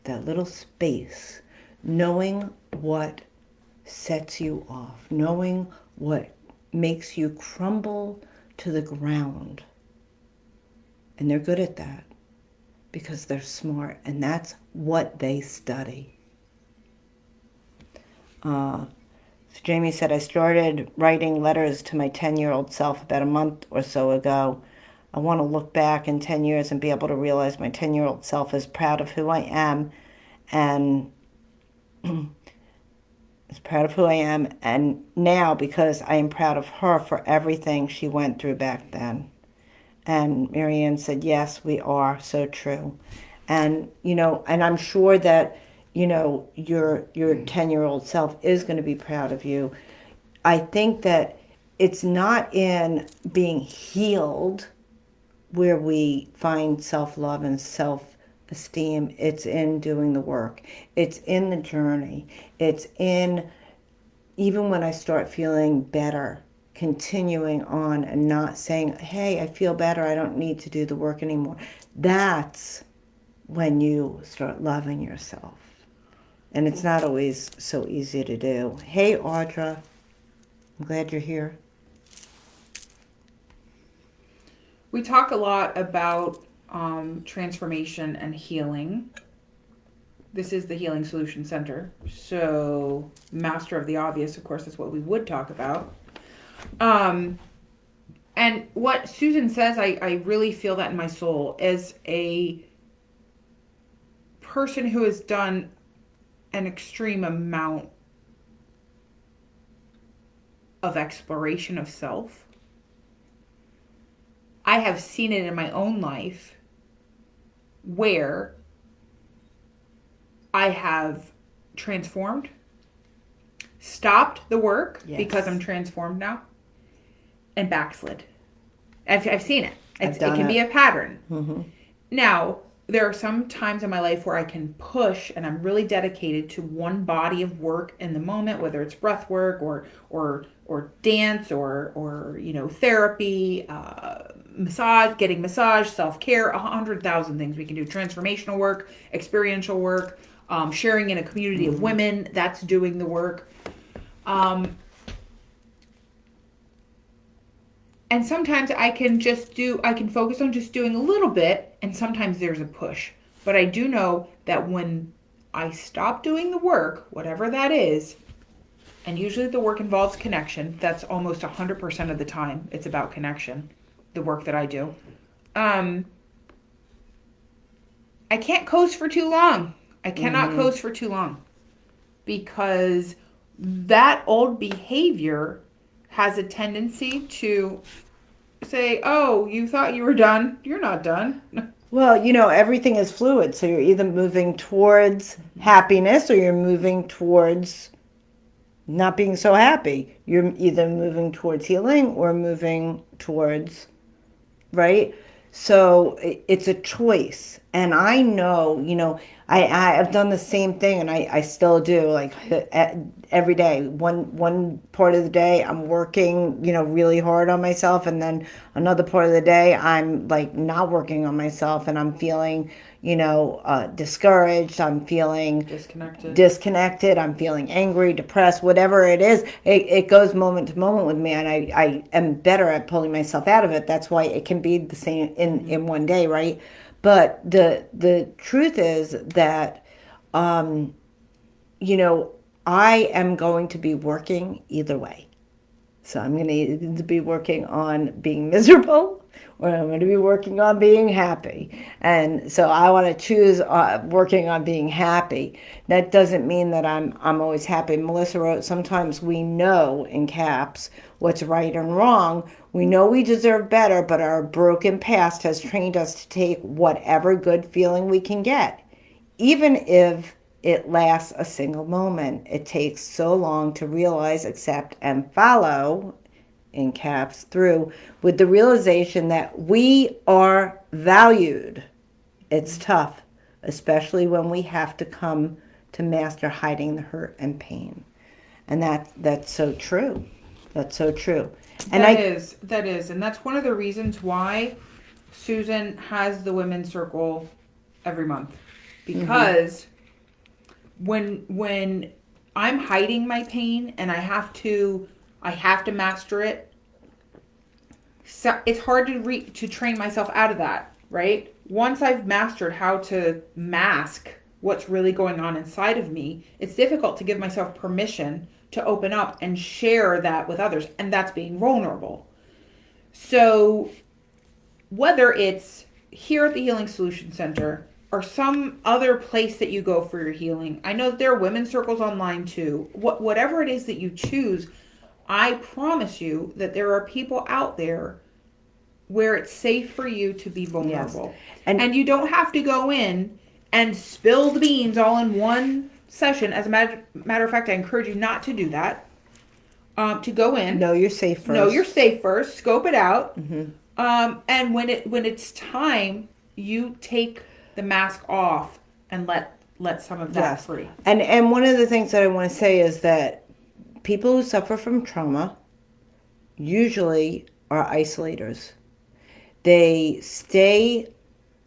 Speaker 1: that little space, knowing what sets you off, knowing what makes you crumble to the ground. And they're good at that because they're smart, and that's what they study. So Jamie said, I started writing letters to my 10-year-old self about a month or so ago. I want to look back in 10 years and be able to realize my 10-year-old self is proud of who I am and is proud of who I am and now because I am proud of her for everything she went through back then. And Marianne said, yes, we are. So true. And, and I'm sure that, your 10-year-old self is going to be proud of you. I think that it's not in being healed where we find self love and self esteem. It's in doing the work, it's in the journey, it's in even when I start feeling better, continuing on and not saying, hey, I feel better, I don't need to do the work anymore. That's when you start loving yourself. And it's not always so easy to do. Hey, Audra, I'm glad you're here.
Speaker 2: We talk a lot about transformation and healing. This is the Healing Solution Center. So, master of the obvious, of course, is what we would talk about. And what Susan says, I really feel that in my soul. As a person who has done an extreme amount of exploration of self, I have seen it in my own life where I have transformed, stopped the work because I'm transformed now, and backslid. I've seen it. It can be a pattern.
Speaker 1: Mm-hmm.
Speaker 2: Now, there are some times in my life where I can push and I'm really dedicated to one body of work in the moment, whether it's breath work or dance or therapy, massage, getting massage, self-care, 100,000 things we can do. Transformational work, experiential work, sharing in a community of women, that's doing the work. And sometimes I can focus on just doing a little bit, and sometimes there's a push. But I do know that when I stop doing the work, whatever that is, and usually the work involves connection, that's almost 100% of the time, it's about connection, the work that I do. I can't coast for too long. I cannot coast for too long. Because that old behavior has a tendency to say, oh, you thought you were done. You're not done.
Speaker 1: Well, everything is fluid. So you're either moving towards happiness or you're moving towards not being so happy. You're either moving towards healing or moving towards, right? So it's a choice. And I know, I've done the same thing and I still do, like every day. One part of the day I'm working, really hard on myself, and then another part of the day I'm like not working on myself and I'm feeling, discouraged, I'm feeling disconnected, I'm feeling angry, depressed, whatever it is. It goes moment to moment with me, and I am better at pulling myself out of it. That's why it can be the same in one day, right? But the truth is that, I am going to be working either way. So I'm going to either be working on being miserable or I'm going to be working on being happy. And so I want to choose working on being happy. That doesn't mean that I'm always happy. Melissa wrote, sometimes we know, in caps, what's right and wrong. We know we deserve better, but our broken past has trained us to take whatever good feeling we can get, even if it lasts a single moment. It takes so long to realize, accept, and follow, in caps, through with the realization that we are valued. It's tough, especially when we have to come to master hiding the hurt and pain. And that's so true. That's so true. And
Speaker 2: that is. And that's one of the reasons why Susan has the women's circle every month. Because when I'm hiding my pain and I have to master it, so it's hard to train myself out of that, right? Once I've mastered how to mask what's really going on inside of me, it's difficult to give myself permission to open up and share that with others. And that's being vulnerable. So whether it's here at the Healing Solution Center or some other place that you go for your healing, I know that there are women's circles online too. Whatever it is that you choose, I promise you that there are people out there where it's safe for you to be vulnerable.
Speaker 1: Yes.
Speaker 2: And you don't have to go in and spill the beans all in one session. As a matter of fact, I encourage you not to do that. To go in.
Speaker 1: Know you're safe first.
Speaker 2: Know you're safe first. Scope it out.
Speaker 1: Mm-hmm.
Speaker 2: And when it's time, you take the mask off and let some of that free.
Speaker 1: And one of the things that I want to say is that people who suffer from trauma usually are isolators. They stay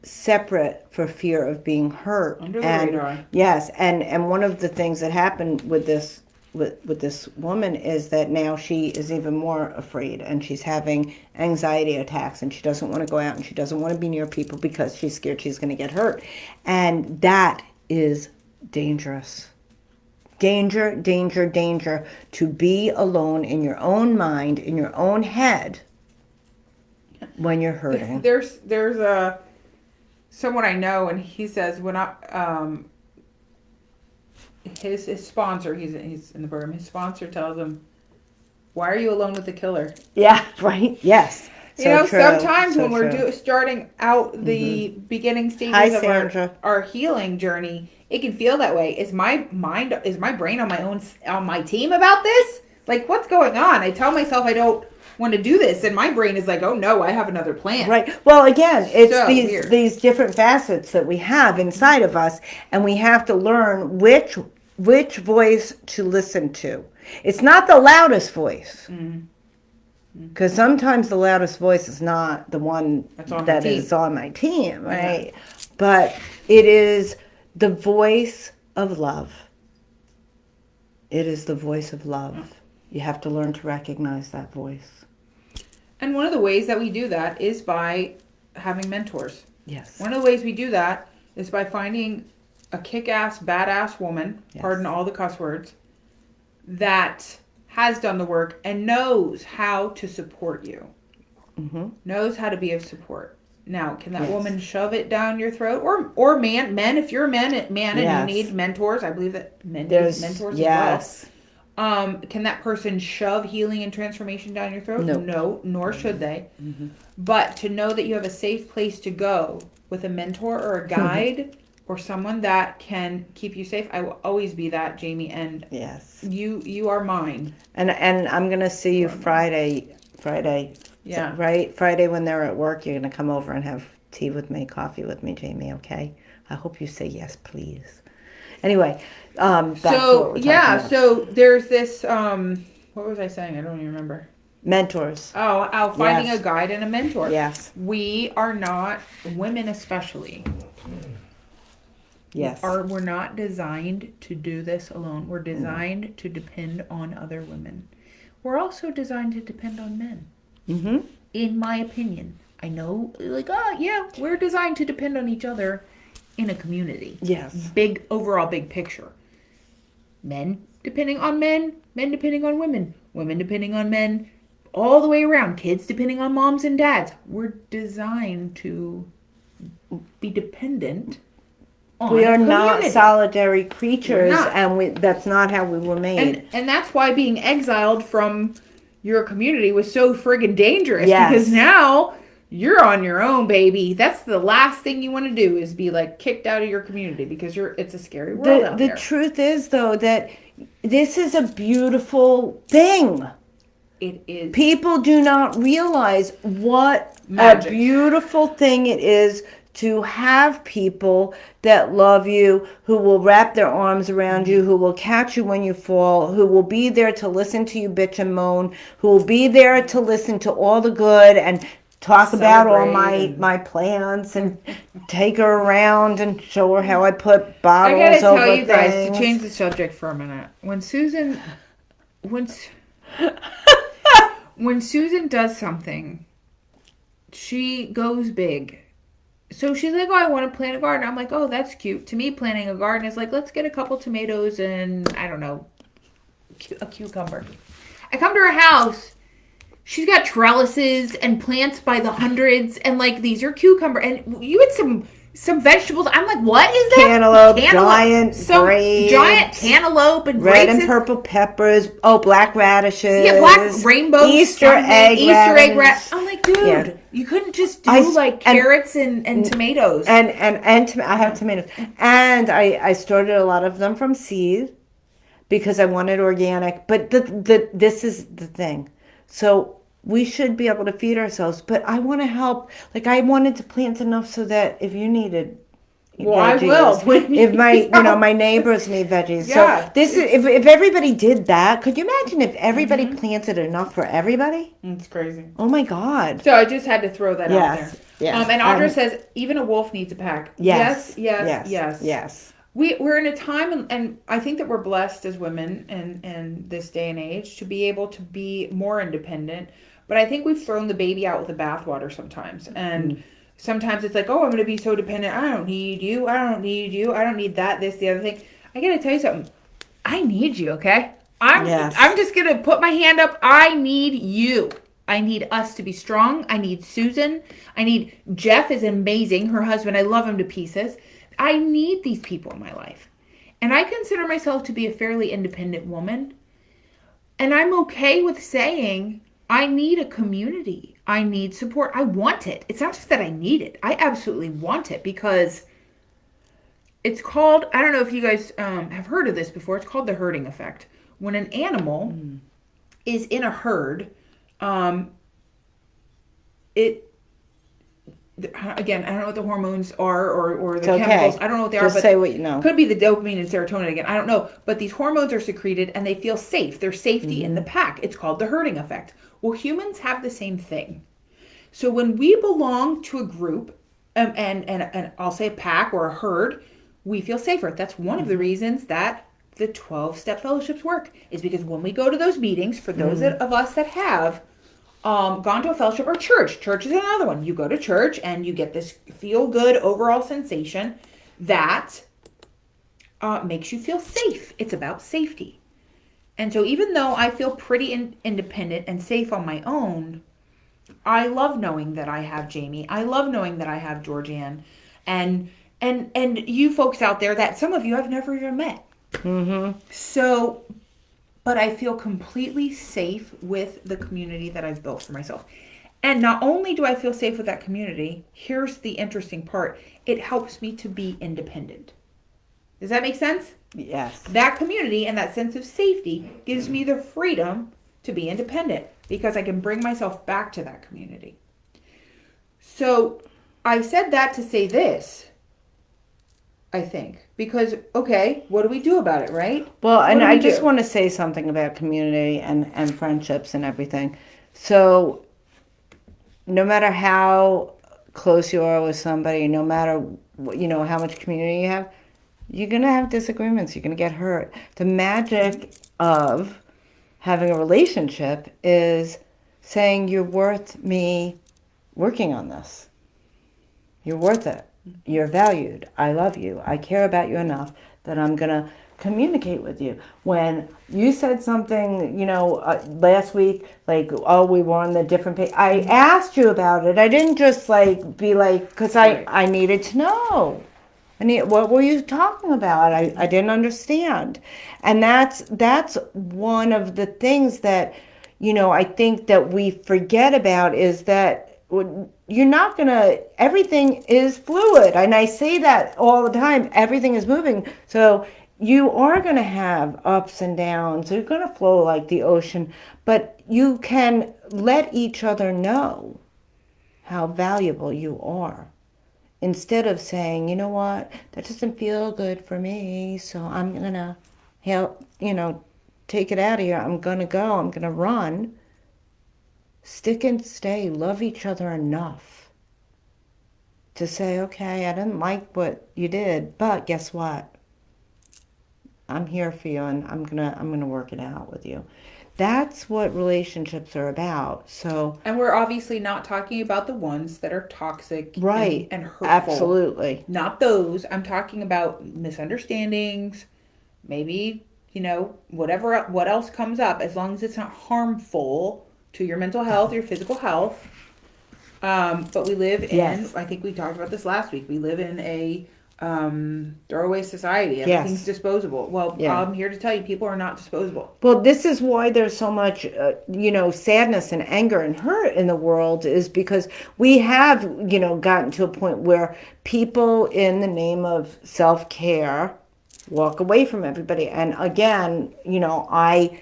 Speaker 1: separate for fear of being hurt.
Speaker 2: Under the radar.
Speaker 1: Yes, and one of the things that happened with this woman is that now she is even more afraid, and she's having anxiety attacks, and she doesn't want to go out, and she doesn't want to be near people because she's scared she's going to get hurt. And that is dangerous. Danger, danger, danger to be alone in your own mind, in your own head when you're hurting.
Speaker 2: There's someone I know, and he says when his sponsor, he's in the program, his sponsor tells him, "Why are you alone with the killer?"
Speaker 1: Yeah, right. Yes.
Speaker 2: So sometimes when we're starting out the beginning stages of our healing journey, it can feel that way. Is my brain on my team about this? Like, what's going on? I tell myself I don't want to do this, and my brain is like, oh no, I have another plan.
Speaker 1: Right. Well, again, it's
Speaker 2: so
Speaker 1: these different facets that we have inside of us, and we have to learn which voice to listen to. It's not the loudest voice. Because sometimes the loudest voice is not the one that is on my team, right? Yeah. But it is the voice of love. It is the voice of love. You have to learn to recognize that voice.
Speaker 2: And one of the ways that we do that is by having mentors.
Speaker 1: Yes.
Speaker 2: One of the ways we do that is by finding a kick-ass, badass woman, pardon all the cuss words, that has done the work and knows how to support you. Knows how to be of support. Now, can that woman shove it down your throat? Or men, if you're a man and you need mentors, I believe that men need mentors as well. Can that person shove healing and transformation down your throat? No, nor should they. But to know that you have a safe place to go with a mentor or a guide or someone that can keep you safe, I will always be that, Jamie. And you are mine. And
Speaker 1: I'm gonna see you Friday. Yeah. Right? Friday when they're at work, you're gonna come over and have tea with me, coffee with me, Jamie, okay? I hope you say yes, please. Anyway,
Speaker 2: so there's this what was I saying? I don't even remember.
Speaker 1: Mentors.
Speaker 2: Finding a guide and a mentor.
Speaker 1: Yes.
Speaker 2: We are not, women especially.
Speaker 1: Yes.
Speaker 2: We're not designed to do this alone. We're designed to depend on other women. We're also designed to depend on men. In my opinion. I know, we're designed to depend on each other in a community.
Speaker 1: Yes.
Speaker 2: Overall big picture. Men depending on men depending on women depending on men, all the way around. Kids depending on moms and dads. We're designed to be dependent on
Speaker 1: we are not solitary creatures, and that's not how we were made.
Speaker 2: And that's why being exiled from your community was so friggin' dangerous. Because now you're on your own, baby. That's the last thing you want to do is be like kicked out of your community, because it's a scary world out there.
Speaker 1: The truth is, though, that this is a beautiful thing.
Speaker 2: It is.
Speaker 1: People do not realize what a beautiful thing it is to have people that love you, who will wrap their arms around you, who will catch you when you fall, who will be there to listen to you bitch and moan, who will be there to listen to all the good and talk about all my plans and take her around and show her how I put bottles over things. I gotta tell you guys,
Speaker 2: to change the subject for a minute, when Susan does something, she goes big. So she's like, oh, I want to plant a garden. I'm like, oh, that's cute. To me, planting a garden is like, let's get a couple tomatoes and, I don't know, a cucumber. I come to her house. She's got trellises and plants by the hundreds, and like these are cucumber. And you had some vegetables. I'm like, what is that?
Speaker 1: Cantaloupe, giant
Speaker 2: giant
Speaker 1: grapes,
Speaker 2: cantaloupe and
Speaker 1: red
Speaker 2: grapes
Speaker 1: and purple peppers. Oh, black radishes.
Speaker 2: yeah, black rainbow,
Speaker 1: Easter egg
Speaker 2: Easter egg
Speaker 1: radish.
Speaker 2: I'm like, dude,
Speaker 1: Yeah.
Speaker 2: you couldn't just do like carrots and tomatoes.
Speaker 1: I have tomatoes, and I started a lot of them from seed because I wanted organic. But this is the thing. So we should be able to feed ourselves, but I want to help. Like I wanted to plant enough so that if you needed
Speaker 2: well, veggies, I will.
Speaker 1: If my neighbors need veggies.
Speaker 2: Yeah,
Speaker 1: so this is if everybody did that. Could you imagine if everybody planted enough for everybody?
Speaker 2: It's crazy.
Speaker 1: Oh my God.
Speaker 2: So I just had to throw that out there.
Speaker 1: Yes.
Speaker 2: And Audra says even a wolf needs a pack. Yes. We're in a time, and I think that we're blessed as women in this day and age to be able to be more independent. But I think we've thrown the baby out with the bathwater sometimes. And sometimes it's like, oh, I'm going to be so dependent. I don't need you. I don't need you. I don't need that, this, the other thing. I got to tell you something. I need you, okay? I'm just going to put my hand up. I need you. I need us to be strong. I need Susan. I need Jeff is amazing. Her husband, I love him to pieces. I need these people in my life. And I consider myself to be a fairly independent woman. And I'm okay with saying I need a community. I need support. I want it. It's not just that I need it. I absolutely want it because it's called, I don't know if you guys have heard of this before. It's called the herding effect. When an animal is in a herd, again, I don't know what the hormones are or the chemicals. I don't know what they are.
Speaker 1: Just say what you know.
Speaker 2: Could be the dopamine and serotonin again. I don't know. But these hormones are secreted and they feel safe. There's safety in the pack. It's called the herding effect. Well, humans have the same thing. So when we belong to a group, and I'll say a pack or a herd, we feel safer. That's one of the reasons that the 12-step fellowships work, is because when we go to those meetings, for those of us that have gone to a fellowship or church is another one. You go to church and you get this feel-good overall sensation that makes you feel safe. It's about safety. And so even though I feel pretty independent and safe on my own, I love knowing that I have Jamie. I love knowing that I have Georgianne. And you folks out there that some of you I've never even met. So, but I feel completely safe with the community that I've built for myself. And not only do I feel safe with that community, here's the interesting part. It helps me to be independent. Does that make sense?
Speaker 1: Yes.
Speaker 2: That community and that sense of safety gives me the freedom to be independent because I can bring myself back to that community. So I said that to say this, I think, because, okay, what do we do about it, right?
Speaker 1: Well, and I just want to say something about community and friendships and everything. So no matter how close you are with somebody, no matter, how much community you have, you're going to have disagreements. You're going to get hurt. The magic of having a relationship is saying you're worth me working on this. You're worth it. You're valued. I love you. I care about you enough that I'm going to communicate with you. When you said something, last week, like, oh, we were on the different page. I asked you about it. I didn't just be like, because I needed to know. What were you talking about? I didn't understand. And that's one of the things that, I think that we forget about is that you're not going to, everything is fluid. And I say that all the time. Everything is moving. So you are going to have ups and downs. You're going to flow like the ocean. But you can let each other know how valuable you are. Instead of saying, you know what, that doesn't feel good for me, so I'm going to help, take it out of here. I'm going to go. I'm going to run. Stick and stay. Love each other enough to say, okay, I didn't like what you did, but guess what? I'm here for you, and I'm gonna work it out with you. That's what relationships are about. So,
Speaker 2: And we're obviously not talking about the ones that are toxic
Speaker 1: right.
Speaker 2: and hurtful.
Speaker 1: Absolutely.
Speaker 2: Not those. I'm talking about misunderstandings, maybe, whatever what else comes up, as long as it's not harmful to your mental health, your physical health. But we live in,
Speaker 1: Yes.
Speaker 2: I think we talked about this last week, we live in a throwaway society. Everything's
Speaker 1: Yes.
Speaker 2: disposable. Well,
Speaker 1: Yeah.
Speaker 2: I'm here to tell you, people are not disposable.
Speaker 1: Well, this is why there's so much, sadness and anger and hurt in the world, is because we have, gotten to a point where people, in the name of self-care, walk away from everybody. And again, I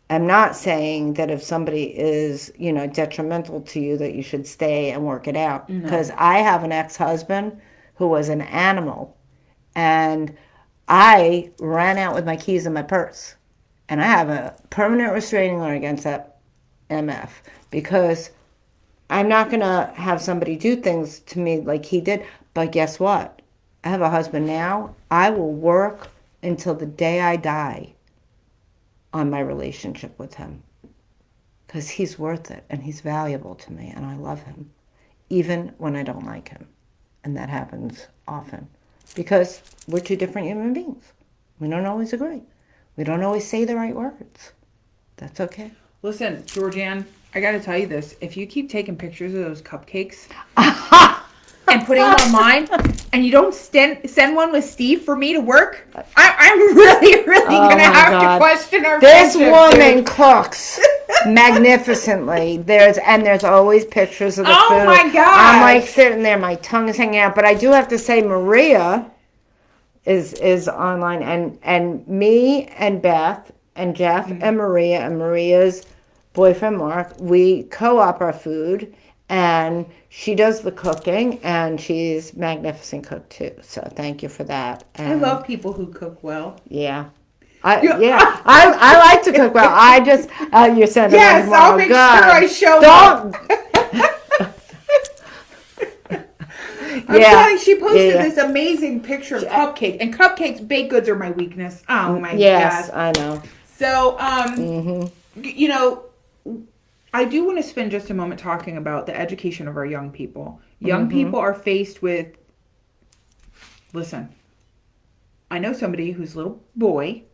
Speaker 1: am not saying that if somebody is, detrimental to you, that you should stay and work it out. Because
Speaker 2: No.
Speaker 1: I have an ex-husband who was an animal, and I ran out with my keys in my purse. And I have a permanent restraining order against that MF, because I'm not going to have somebody do things to me like he did. But guess what? I have a husband now. I will work until the day I die on my relationship with him, because he's worth it and he's valuable to me and I love him, even when I don't like him. And that happens often because we're two different human beings. We don't always agree. We don't always say the right words. That's okay.
Speaker 2: Listen, Georgianne, I got to tell you this. If you keep taking pictures of those cupcakes and putting them online, and you don't send one with Steve for me to work, I'm really, really going to have to question our
Speaker 1: This
Speaker 2: friendship,
Speaker 1: woman
Speaker 2: dude.
Speaker 1: cooks magnificently. There's always pictures of the food.
Speaker 2: Oh my gosh.
Speaker 1: I'm like sitting there, my tongue is hanging out. But I do have to say, Maria is online, and me and Beth and Jeff and Maria's boyfriend Mark, we co-op our food, and she does the cooking, and she's magnificent cook too. So thank you for that.
Speaker 2: I love people who cook well.
Speaker 1: Yeah. I like to cook well. I just you're sending
Speaker 2: Yes,
Speaker 1: me
Speaker 2: I'll make sure I show
Speaker 1: Don't.
Speaker 2: I'm telling you, she posted this amazing picture of cupcake, and cupcakes, baked goods are my weakness. Oh my
Speaker 1: Yes,
Speaker 2: God.
Speaker 1: I know.
Speaker 2: So, I do want to spend just a moment talking about the education of our young people. Young people are faced with, listen, I know somebody who's a little boy.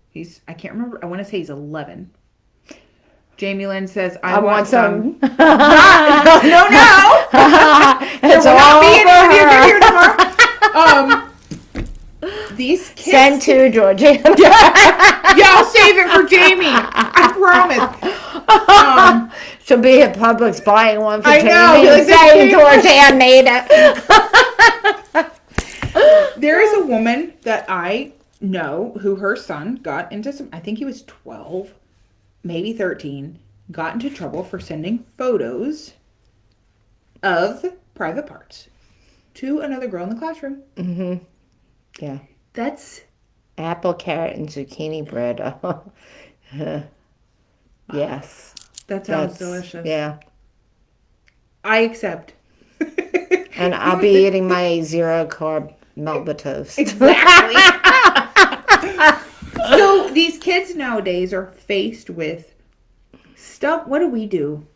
Speaker 2: I can't remember, I want to say he's 11. Jamie Lynn says, I want some. No.
Speaker 1: It's
Speaker 2: will
Speaker 1: all
Speaker 2: not be
Speaker 1: over
Speaker 2: here tomorrow. These kids.
Speaker 1: Send to Georgia.
Speaker 2: Yeah, I'll save it for Jamie. I promise.
Speaker 1: She'll be at Publix buying one for
Speaker 2: I
Speaker 1: Jamie
Speaker 2: know,
Speaker 1: and saying Georgia made it.
Speaker 2: There is a woman that I know who her son got into some, I think he was 12, maybe 13, got into trouble for sending photos of private parts to another girl in the classroom.
Speaker 1: Mm-hmm. Yeah.
Speaker 2: That's
Speaker 1: apple, carrot, and zucchini bread. Yes.
Speaker 2: That sounds delicious.
Speaker 1: Yeah.
Speaker 2: I accept.
Speaker 1: And I'll be eating my 0-carb Melba toast.
Speaker 2: Exactly. So these kids nowadays are faced with stuff. What do we do?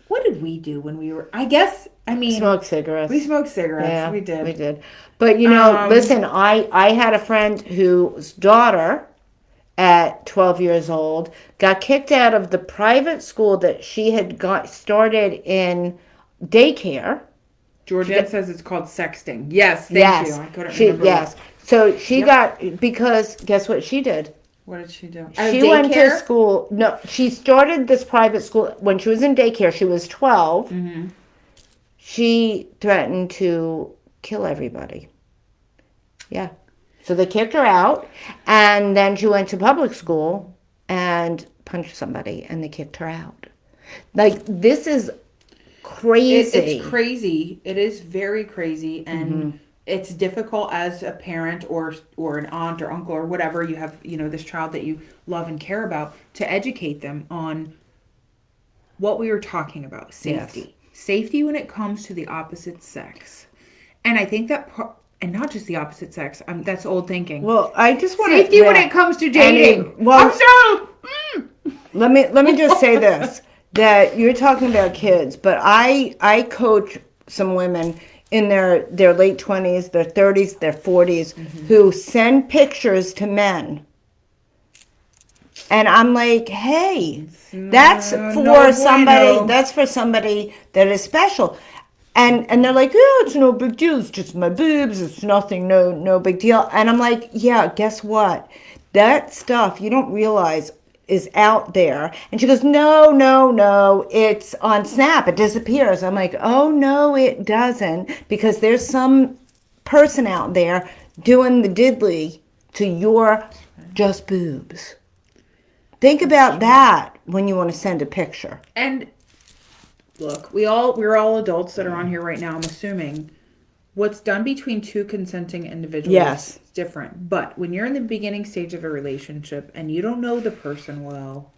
Speaker 2: What did we do when we were?
Speaker 1: Smoke cigarettes.
Speaker 2: We smoked cigarettes.
Speaker 1: Yeah,
Speaker 2: we did.
Speaker 1: We did. But listen, I had a friend whose daughter, at 12 years old, got kicked out of the private school that she had got started in daycare.
Speaker 2: Georgette says it's called sexting. Yes, thank you. I couldn't remember.
Speaker 1: Yes. So she got, because guess what she did?
Speaker 2: What did she do?
Speaker 1: She went to school. No, she started this private school when she was in daycare. She was 12. Mm-hmm. She threatened to kill everybody. Yeah. So they kicked her out, and then she went to public school and punched somebody, and they kicked her out. Like, this is crazy.
Speaker 2: It's crazy. It is very crazy, and it's difficult as a parent or an aunt or uncle or whatever. You have, this child that you love and care about, to educate them on what we were talking about, safety. Yes. Safety when it comes to the opposite sex. And I think that and not just the opposite sex. That's old thinking.
Speaker 1: Well, I just want
Speaker 2: safety when it comes to dating. I'm sorry.
Speaker 1: let me just say this, that you're talking about kids, but I coach some women in their late 20s, their 30s, their 40s who send pictures to men. And I'm like, hey, that's
Speaker 2: No
Speaker 1: for somebody
Speaker 2: bueno.
Speaker 1: that's for somebody that is special. And they're like, oh, it's no big deal. It's just my boobs. It's nothing, no big deal. And I'm like, yeah, guess what? That stuff you don't realize is out there. And she goes, no, it's on Snap. It disappears. I'm like, oh no, it doesn't, because there's some person out there doing the diddly to your just boobs. Think about that when you want to send a picture.
Speaker 2: And look, we're all adults that are on here right now, I'm assuming. What's done between two consenting individuals
Speaker 1: Yes.
Speaker 2: is different. But when you're in the beginning stage of a relationship and you don't know the person well,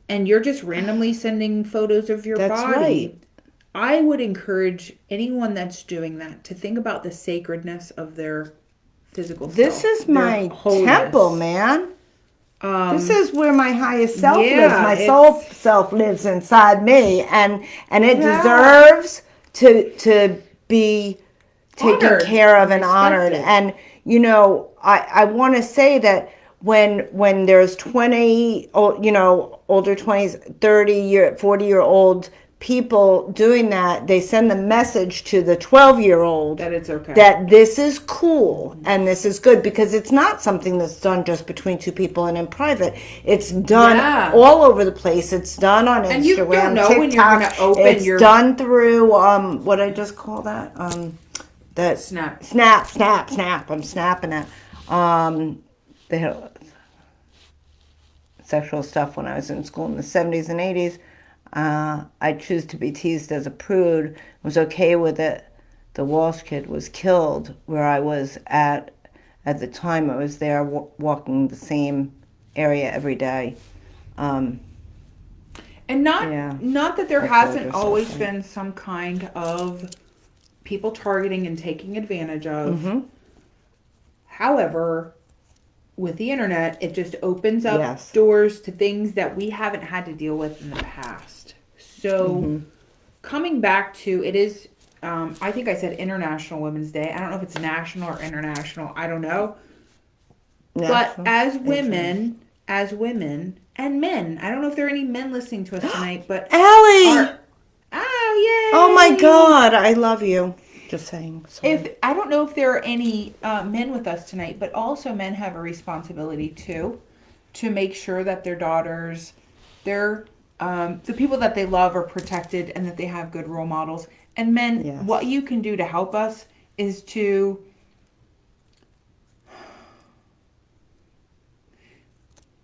Speaker 2: and you're just randomly sending photos of your
Speaker 1: That's
Speaker 2: body,
Speaker 1: right.
Speaker 2: I would encourage anyone that's doing that to think about the sacredness of their physical
Speaker 1: This
Speaker 2: self.
Speaker 1: is my temple, man. This is where my highest self lives.
Speaker 2: yeah,
Speaker 1: My
Speaker 2: it's-
Speaker 1: soul self lives inside me, and it
Speaker 2: Yeah.
Speaker 1: deserves to be taken
Speaker 2: Honored
Speaker 1: care of and
Speaker 2: and
Speaker 1: honored.
Speaker 2: respected.
Speaker 1: And I want to say that when there's 20, older 20s, 40-year-old people doing that, they send the message to the 12-year-old
Speaker 2: that it's okay.
Speaker 1: that this is cool and this is good, because it's not something that's done just between two people and in private. It's done
Speaker 2: Yeah.
Speaker 1: all over the place. It's done on Instagram,
Speaker 2: And you don't know
Speaker 1: TikTok.
Speaker 2: when you're gonna open
Speaker 1: it's
Speaker 2: your-
Speaker 1: done through what I just call that that
Speaker 2: Snap.
Speaker 1: snap. I'm snapping it. The sexual stuff when I was in school in the 70s and 80s. I choose to be teased as a prude. Was okay with it. The Walsh kid was killed where I was at the time. I was there walking the same area every day.
Speaker 2: And not
Speaker 1: Yeah.
Speaker 2: not that there
Speaker 1: I told
Speaker 2: hasn't
Speaker 1: her
Speaker 2: always
Speaker 1: something.
Speaker 2: been some kind of people targeting and taking advantage of.
Speaker 1: Mm-hmm.
Speaker 2: However, with the internet, it just opens up
Speaker 1: Yes.
Speaker 2: doors to things that we haven't had to deal with in the past. So,
Speaker 1: Mm-hmm.
Speaker 2: coming back to it is, I think I said International Women's Day. I don't know if it's national or international. I don't know. But as women and men, I don't know if there are any men listening to us tonight, but
Speaker 1: Allie!
Speaker 2: oh yay!
Speaker 1: Oh my God, I love you. Just saying. Sorry.
Speaker 2: If I don't know if there are any men with us tonight, but also men have a responsibility too, to make sure that their daughters, the people that they love are protected and that they have good role models. And men,
Speaker 1: Yes.
Speaker 2: what you can do to help us is to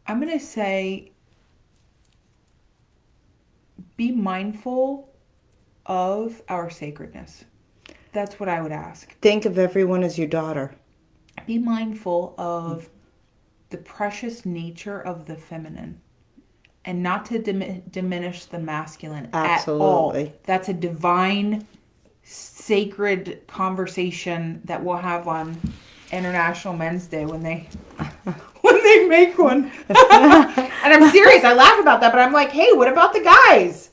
Speaker 2: I'm going to say be mindful of our sacredness. That's what I would ask.
Speaker 1: Think of everyone as your daughter.
Speaker 2: Be mindful of the precious nature of the feminine and not to diminish the masculine at all.
Speaker 1: Absolutely.
Speaker 2: That's a divine, sacred conversation that we'll have on International Men's Day when they make one. And I'm serious. I laugh about that, but I'm like, hey, what about the guys?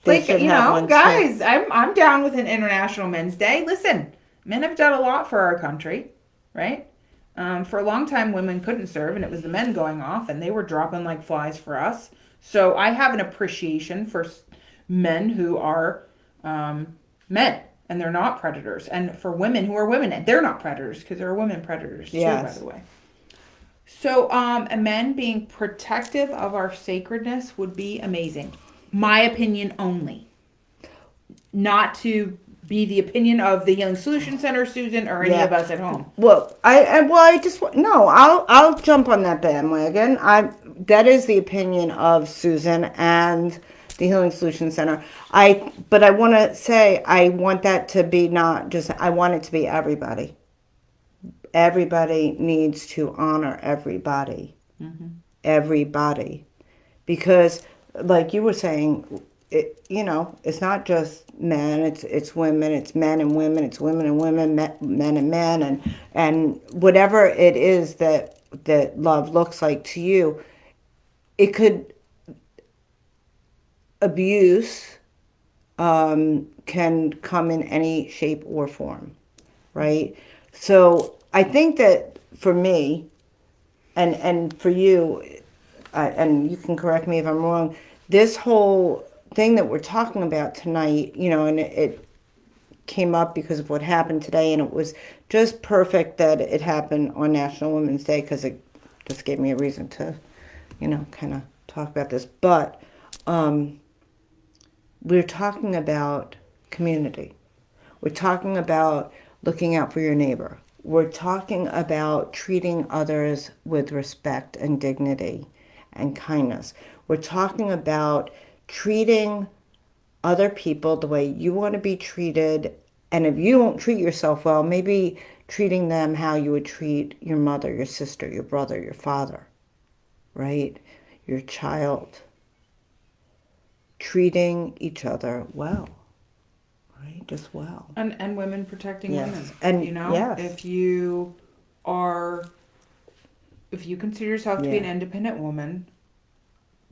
Speaker 1: They
Speaker 2: Like,
Speaker 1: should
Speaker 2: you
Speaker 1: have
Speaker 2: know,
Speaker 1: one,
Speaker 2: guys, I'm down with an International Men's Day. Listen, men have done a lot for our country, right? For a long time, women couldn't serve, and it was the men going off, and they were dropping like flies for us. So I have an appreciation for men who are men, and they're not predators, and for women who are women, and they're not predators, because there are women predators too, by
Speaker 1: Yes.
Speaker 2: the way. So, and men being protective of our sacredness would be amazing. My opinion only. Not to be the opinion of the Healing Solution Center, Susan, or any
Speaker 1: Yeah.
Speaker 2: of us at home.
Speaker 1: Well, I'll jump on that bandwagon. That is the opinion of Susan and the Healing Solution Center. But I want to say I want that to be not just. I want it to be everybody. Everybody needs to honor everybody.
Speaker 2: Mm-hmm.
Speaker 1: Everybody, because like you were saying, it's not just men, it's women, it's men and women, it's women and women, men and men, and whatever it is that love looks like to you, it could abuse can come in any shape or form, right? So I think that for me, and for you, and you can correct me if I'm wrong, this whole thing that we're talking about tonight, and it came up because of what happened today, and it was just perfect that it happened on National Women's Day because it just gave me a reason to, kind of talk about this. But we're talking about community. We're talking about looking out for your neighbor. We're talking about treating others with respect and dignity and kindness. We're talking about treating other people the way you want to be treated. And if you don't treat yourself well, maybe treating them how you would treat your mother, your sister, your brother, your father, right? Your child. Treating each other well, right? Just well.
Speaker 2: And women protecting
Speaker 1: Yes.
Speaker 2: women.
Speaker 1: And
Speaker 2: Yes. If you consider yourself to be an
Speaker 1: Yeah.
Speaker 2: independent woman,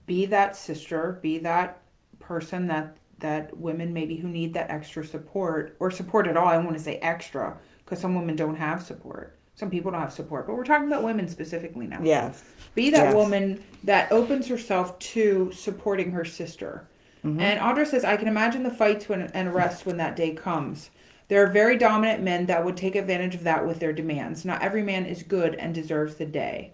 Speaker 2: be that sister, be that person that women maybe who need that extra support or support at all. I don't want to say extra because some women don't have support. Some people don't have support, but we're talking about women specifically now.
Speaker 1: Yes.
Speaker 2: Be that
Speaker 1: Yes.
Speaker 2: woman that opens herself to supporting her sister. And Audra says, I can imagine the fights and arrests when that day comes. There are very dominant men that would take advantage of that with their demands. Not every man is good and deserves the day.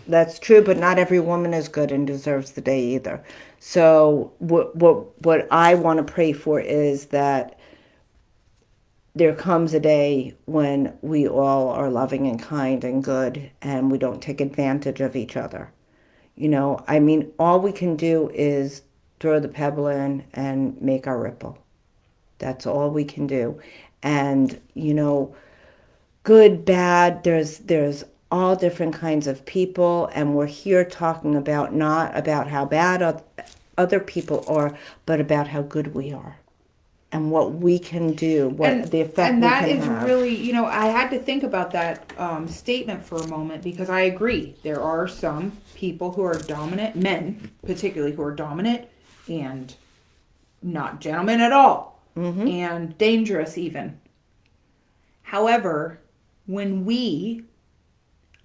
Speaker 1: That's true, but not every woman is good and deserves the day either. So what I want to pray for is that there comes a day when we all are loving and kind and good and we don't take advantage of each other. I mean, all we can do is throw the pebble in and make our ripple. That's all we can do. And, good, bad, there's all different kinds of people, and we're here talking about not about how bad other people are, but about how good we are. And what we can do, the effect we can have.
Speaker 2: And that is really, I had to think about that statement for a moment because I agree. There are some people who are dominant, men particularly, who are dominant and not gentlemen at all, and dangerous even. However, when we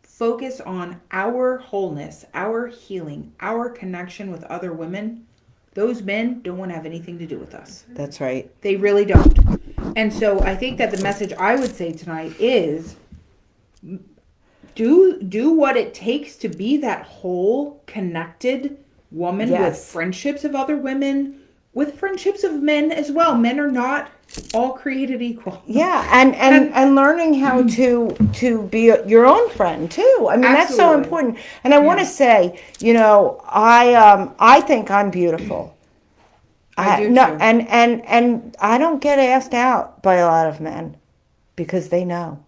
Speaker 2: focus on our wholeness, our healing, our connection with other women, those men don't want to have anything to do with us.
Speaker 1: That's right.
Speaker 2: They really don't. And so I think that the message I would say tonight is do what it takes to be that whole connected woman with friendships of other women, with friendships of men as well. Men are not all created equal.
Speaker 1: Yeah, and learning how to be your own friend too. I mean, that's so important. And I want to say, I think I'm beautiful.
Speaker 2: I do
Speaker 1: no,
Speaker 2: too.
Speaker 1: And I don't get asked out by a lot of men because they know.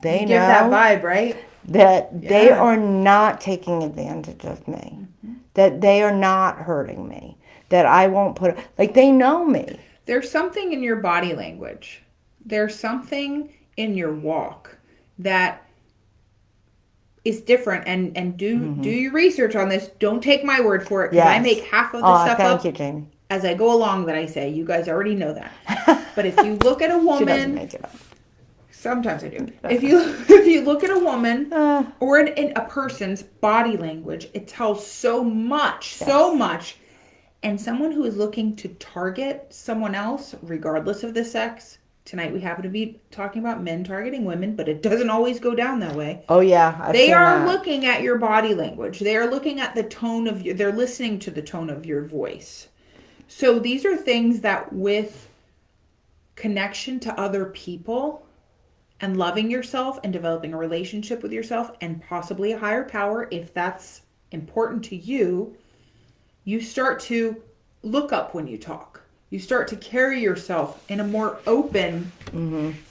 Speaker 1: They
Speaker 2: give that vibe, right?
Speaker 1: That they are not taking advantage of me. That they are not hurting me. That I won't they know me.
Speaker 2: There's something in your body language. There's something in your walk that is different. And do your research on this. Don't take my word for it because I make half of the stuff up
Speaker 1: you, Jamie.
Speaker 2: as I go along that I say. You guys already know that. But if you look at a woman,
Speaker 1: she doesn't make it up.
Speaker 2: Sometimes I do. If you look at a woman or in a person's body language, it tells so much, so much. And someone who is looking to target someone else, regardless of the sex, tonight we happen to be talking about men targeting women, but it doesn't always go down that way.
Speaker 1: Oh yeah,
Speaker 2: they are looking at your body language. They are looking at the tone of they're listening to the tone of your voice. So these are things that with connection to other people and loving yourself and developing a relationship with yourself and possibly a higher power, if that's important to you, you start to look up when you talk. You start to carry yourself in a more open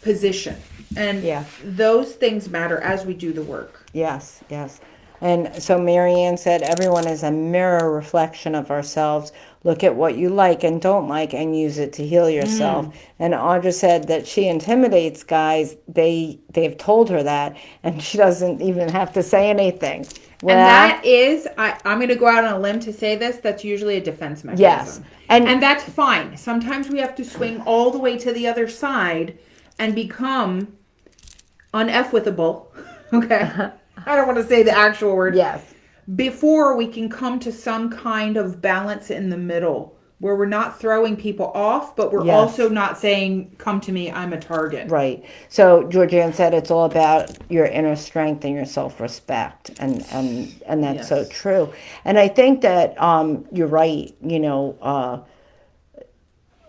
Speaker 2: position. And those things matter as we do the work.
Speaker 1: Yes, yes. And so Marianne said, everyone is a mirror reflection of ourselves. look at what you like and don't like and use it to heal yourself. And Audra said that she intimidates guys. They've told her that, and she doesn't even have to say anything.
Speaker 2: And
Speaker 1: Well,
Speaker 2: that is, I'm going to go out on a limb to say this, that's usually a defense
Speaker 1: yes.
Speaker 2: mechanism. And that's fine. Sometimes we have to swing all the way to the other side and become uneffwithable. Okay. I don't want to say the actual word.
Speaker 1: Yes.
Speaker 2: Before we can come to some kind of balance in the middle where we're not throwing people off, but we're also not saying, come to me, I'm a target.
Speaker 1: Right. So Georgianne said it's all about your inner strength and your self-respect. And that's so true. And I think that you're right,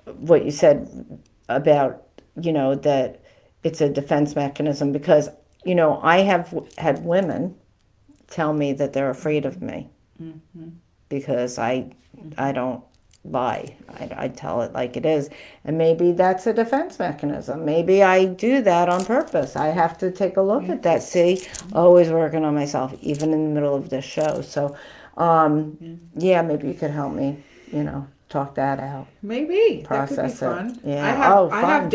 Speaker 1: what you said about, that it's a defense mechanism because, I have had women tell me that they're afraid of me because I don't lie. I tell it like it is. And maybe that's a defense mechanism. Maybe I do that on purpose. I have to take a look at that. See, always working on myself, even in the middle of this show. So, maybe you could help me, talk that out.
Speaker 2: Maybe
Speaker 1: Process
Speaker 2: that could be fun.
Speaker 1: it. Yeah.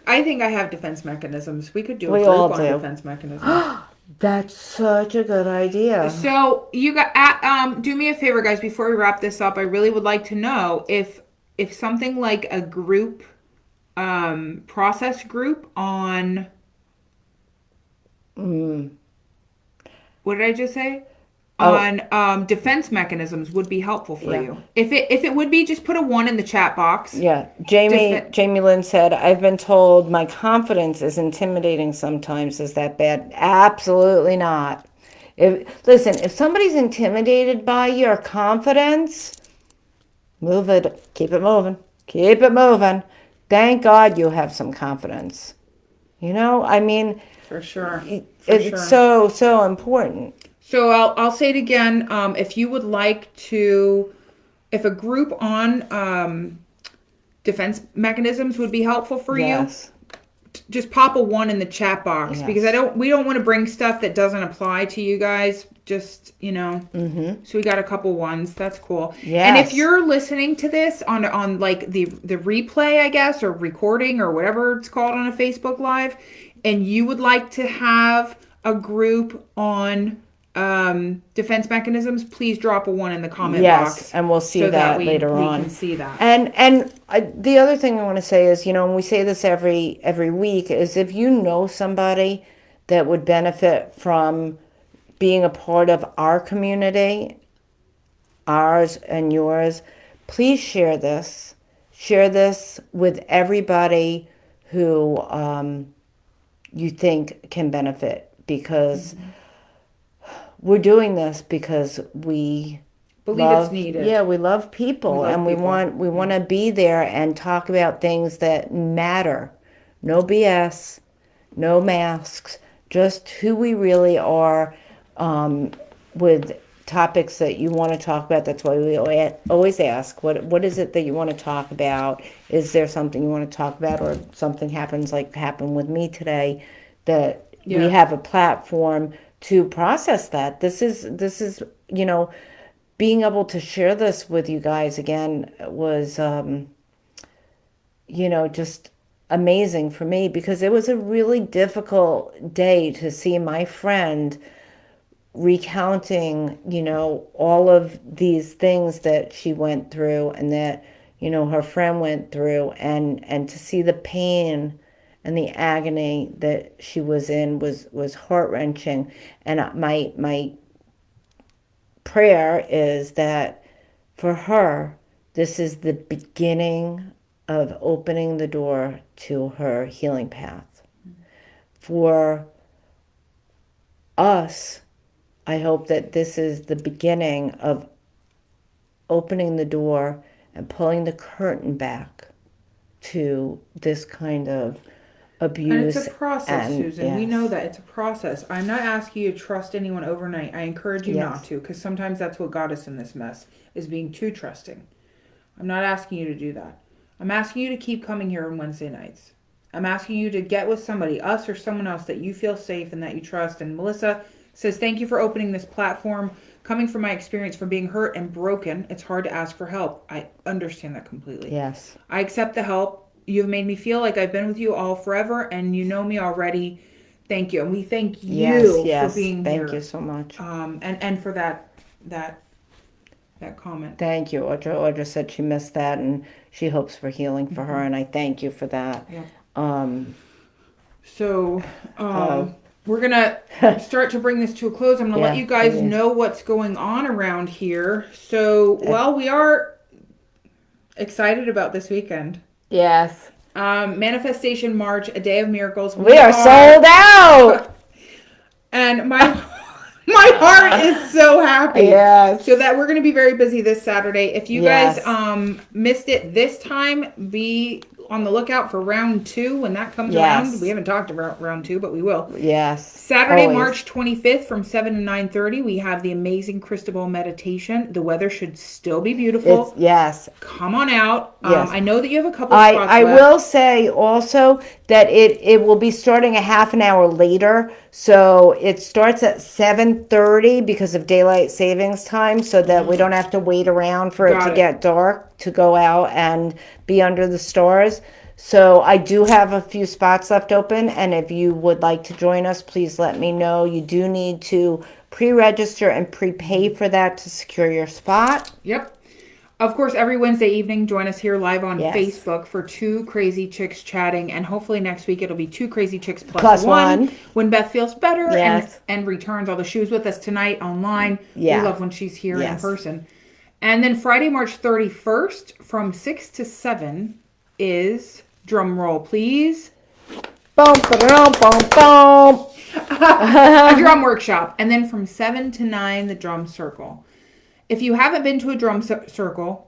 Speaker 2: I think I have defense mechanisms. We could do a
Speaker 1: We
Speaker 2: group
Speaker 1: all
Speaker 2: on
Speaker 1: do.
Speaker 2: defense mechanisms.
Speaker 1: That's such a good idea.
Speaker 2: So you got do me a favor, guys. Before we wrap this up, I really would like to know if something like a group, process group on. What did I just say? On defense mechanisms would be helpful for you. If it would be, just put a 1 in the chat box.
Speaker 1: Yeah. Jamie Lynn said, I've been told my confidence is intimidating sometimes. Is that bad? Absolutely not. If somebody's intimidated by your confidence, move it. Keep it moving. Keep it moving. Thank God you have some confidence.
Speaker 2: For sure.
Speaker 1: It's so important.
Speaker 2: So I'll say it again. If you would like to, if a group on defense mechanisms would be helpful for you, just pop a 1 in the chat box because we don't want to bring stuff that doesn't apply to you guys. Just So we got a couple 1s. That's cool.
Speaker 1: Yes.
Speaker 2: And if you're listening to this on like the replay, I guess, or recording or whatever it's called on a Facebook Live, and you would like to have a group on defense mechanisms, please drop a 1 in the comment box.
Speaker 1: Yes, and we'll see that later on.
Speaker 2: We can see that.
Speaker 1: And the other thing I want to say is, and we say this every week, is if you know somebody that would benefit from being a part of our community, ours and yours, please share this. Share this with everybody who you think can benefit because we're doing this because we
Speaker 2: believe it's needed.
Speaker 1: Yeah, we love people and we want to be there and talk about things that matter. No BS, no masks, just who we really are, with topics that you want to talk about. That's why we always ask, what is it that you want to talk about? Is there something you want to talk about, or something happened with me today that we have a platform to process that. This is being able to share this with you guys again was just amazing for me, because it was a really difficult day to see my friend recounting all of these things that she went through and that her friend went through, and to see the pain and the agony that she was in was heart-wrenching. And my prayer is that for her, this is the beginning of opening the door to her healing path. For us, I hope that this is the beginning of opening the door and pulling the curtain back to this kind of abuse.
Speaker 2: And it's a process, Susan. Yes. We know that it's a process. I'm not asking you to trust anyone overnight. I encourage you not to, because sometimes that's what got us in this mess, is being too trusting. I'm not asking you to do that. I'm asking you to keep coming here on Wednesday nights. I'm asking you to get with somebody, us or someone else, that you feel safe and that you trust. And Melissa says, thank you for opening this platform. Coming from my experience from being hurt and broken, it's hard to ask for help. I understand that completely.
Speaker 1: Yes.
Speaker 2: I accept the help. You've made me feel like I've been with you all forever, and you know me already. Thank you, and we thank
Speaker 1: Yes,
Speaker 2: you for
Speaker 1: yes.
Speaker 2: being
Speaker 1: Thank you
Speaker 2: here.
Speaker 1: so much.
Speaker 2: And for that comment.
Speaker 1: Thank you. Audra said she missed that and she hopes for healing for her, and I thank you for that.
Speaker 2: Yeah.
Speaker 1: Um,
Speaker 2: So,
Speaker 1: oh,
Speaker 2: we're gonna start to bring this to a close. I'm gonna let
Speaker 1: yeah,
Speaker 2: you guys
Speaker 1: please.
Speaker 2: know what's going on around here. So, well, we are excited about this weekend.
Speaker 1: Yes.
Speaker 2: Manifestation March, a day of miracles.
Speaker 1: We are sold out.
Speaker 2: And my heart is so happy.
Speaker 1: Yes.
Speaker 2: So that we're going to be very busy this Saturday. If you
Speaker 1: Yes.
Speaker 2: guys missed it this time, be on the lookout for round 2 when that comes
Speaker 1: Yes.
Speaker 2: around. We haven't talked about round 2, but we will.
Speaker 1: Yes.
Speaker 2: Saturday,
Speaker 1: Always.
Speaker 2: March 25th from 7 to 9:30, we have the amazing Cristobal meditation. The weather should still be beautiful.
Speaker 1: Yes.
Speaker 2: Come on out.
Speaker 1: Yes.
Speaker 2: I know that you have a couple spots
Speaker 1: I
Speaker 2: left.
Speaker 1: will say also that it will be starting a half an hour later. So it starts at 7:30 because of daylight savings time, so that we don't have to wait around for it
Speaker 2: Got
Speaker 1: to
Speaker 2: it.
Speaker 1: get dark to go out and be under the stars. So I do have a few spots left open, and if you would like to join us, please let me know. You do need to pre-register and prepay for that to secure your spot.
Speaker 2: Yep. Of course, every Wednesday evening, join us here live on
Speaker 1: Yes.
Speaker 2: Facebook for Two Crazy Chicks Chatting. And hopefully next week it'll be Two Crazy Chicks
Speaker 1: Plus
Speaker 2: one
Speaker 1: one.
Speaker 2: when Beth feels better
Speaker 1: Yes.
Speaker 2: and returns. Although she was with us tonight online.
Speaker 1: Yeah.
Speaker 2: We love when she's here
Speaker 1: Yes.
Speaker 2: in person. And then Friday, March 31st from 6 to 7 is, drum roll please,
Speaker 1: Boom, boom, boom, boom.
Speaker 2: a drum workshop. And then from 7 to 9, the drum circle. If you haven't been to a drum circle,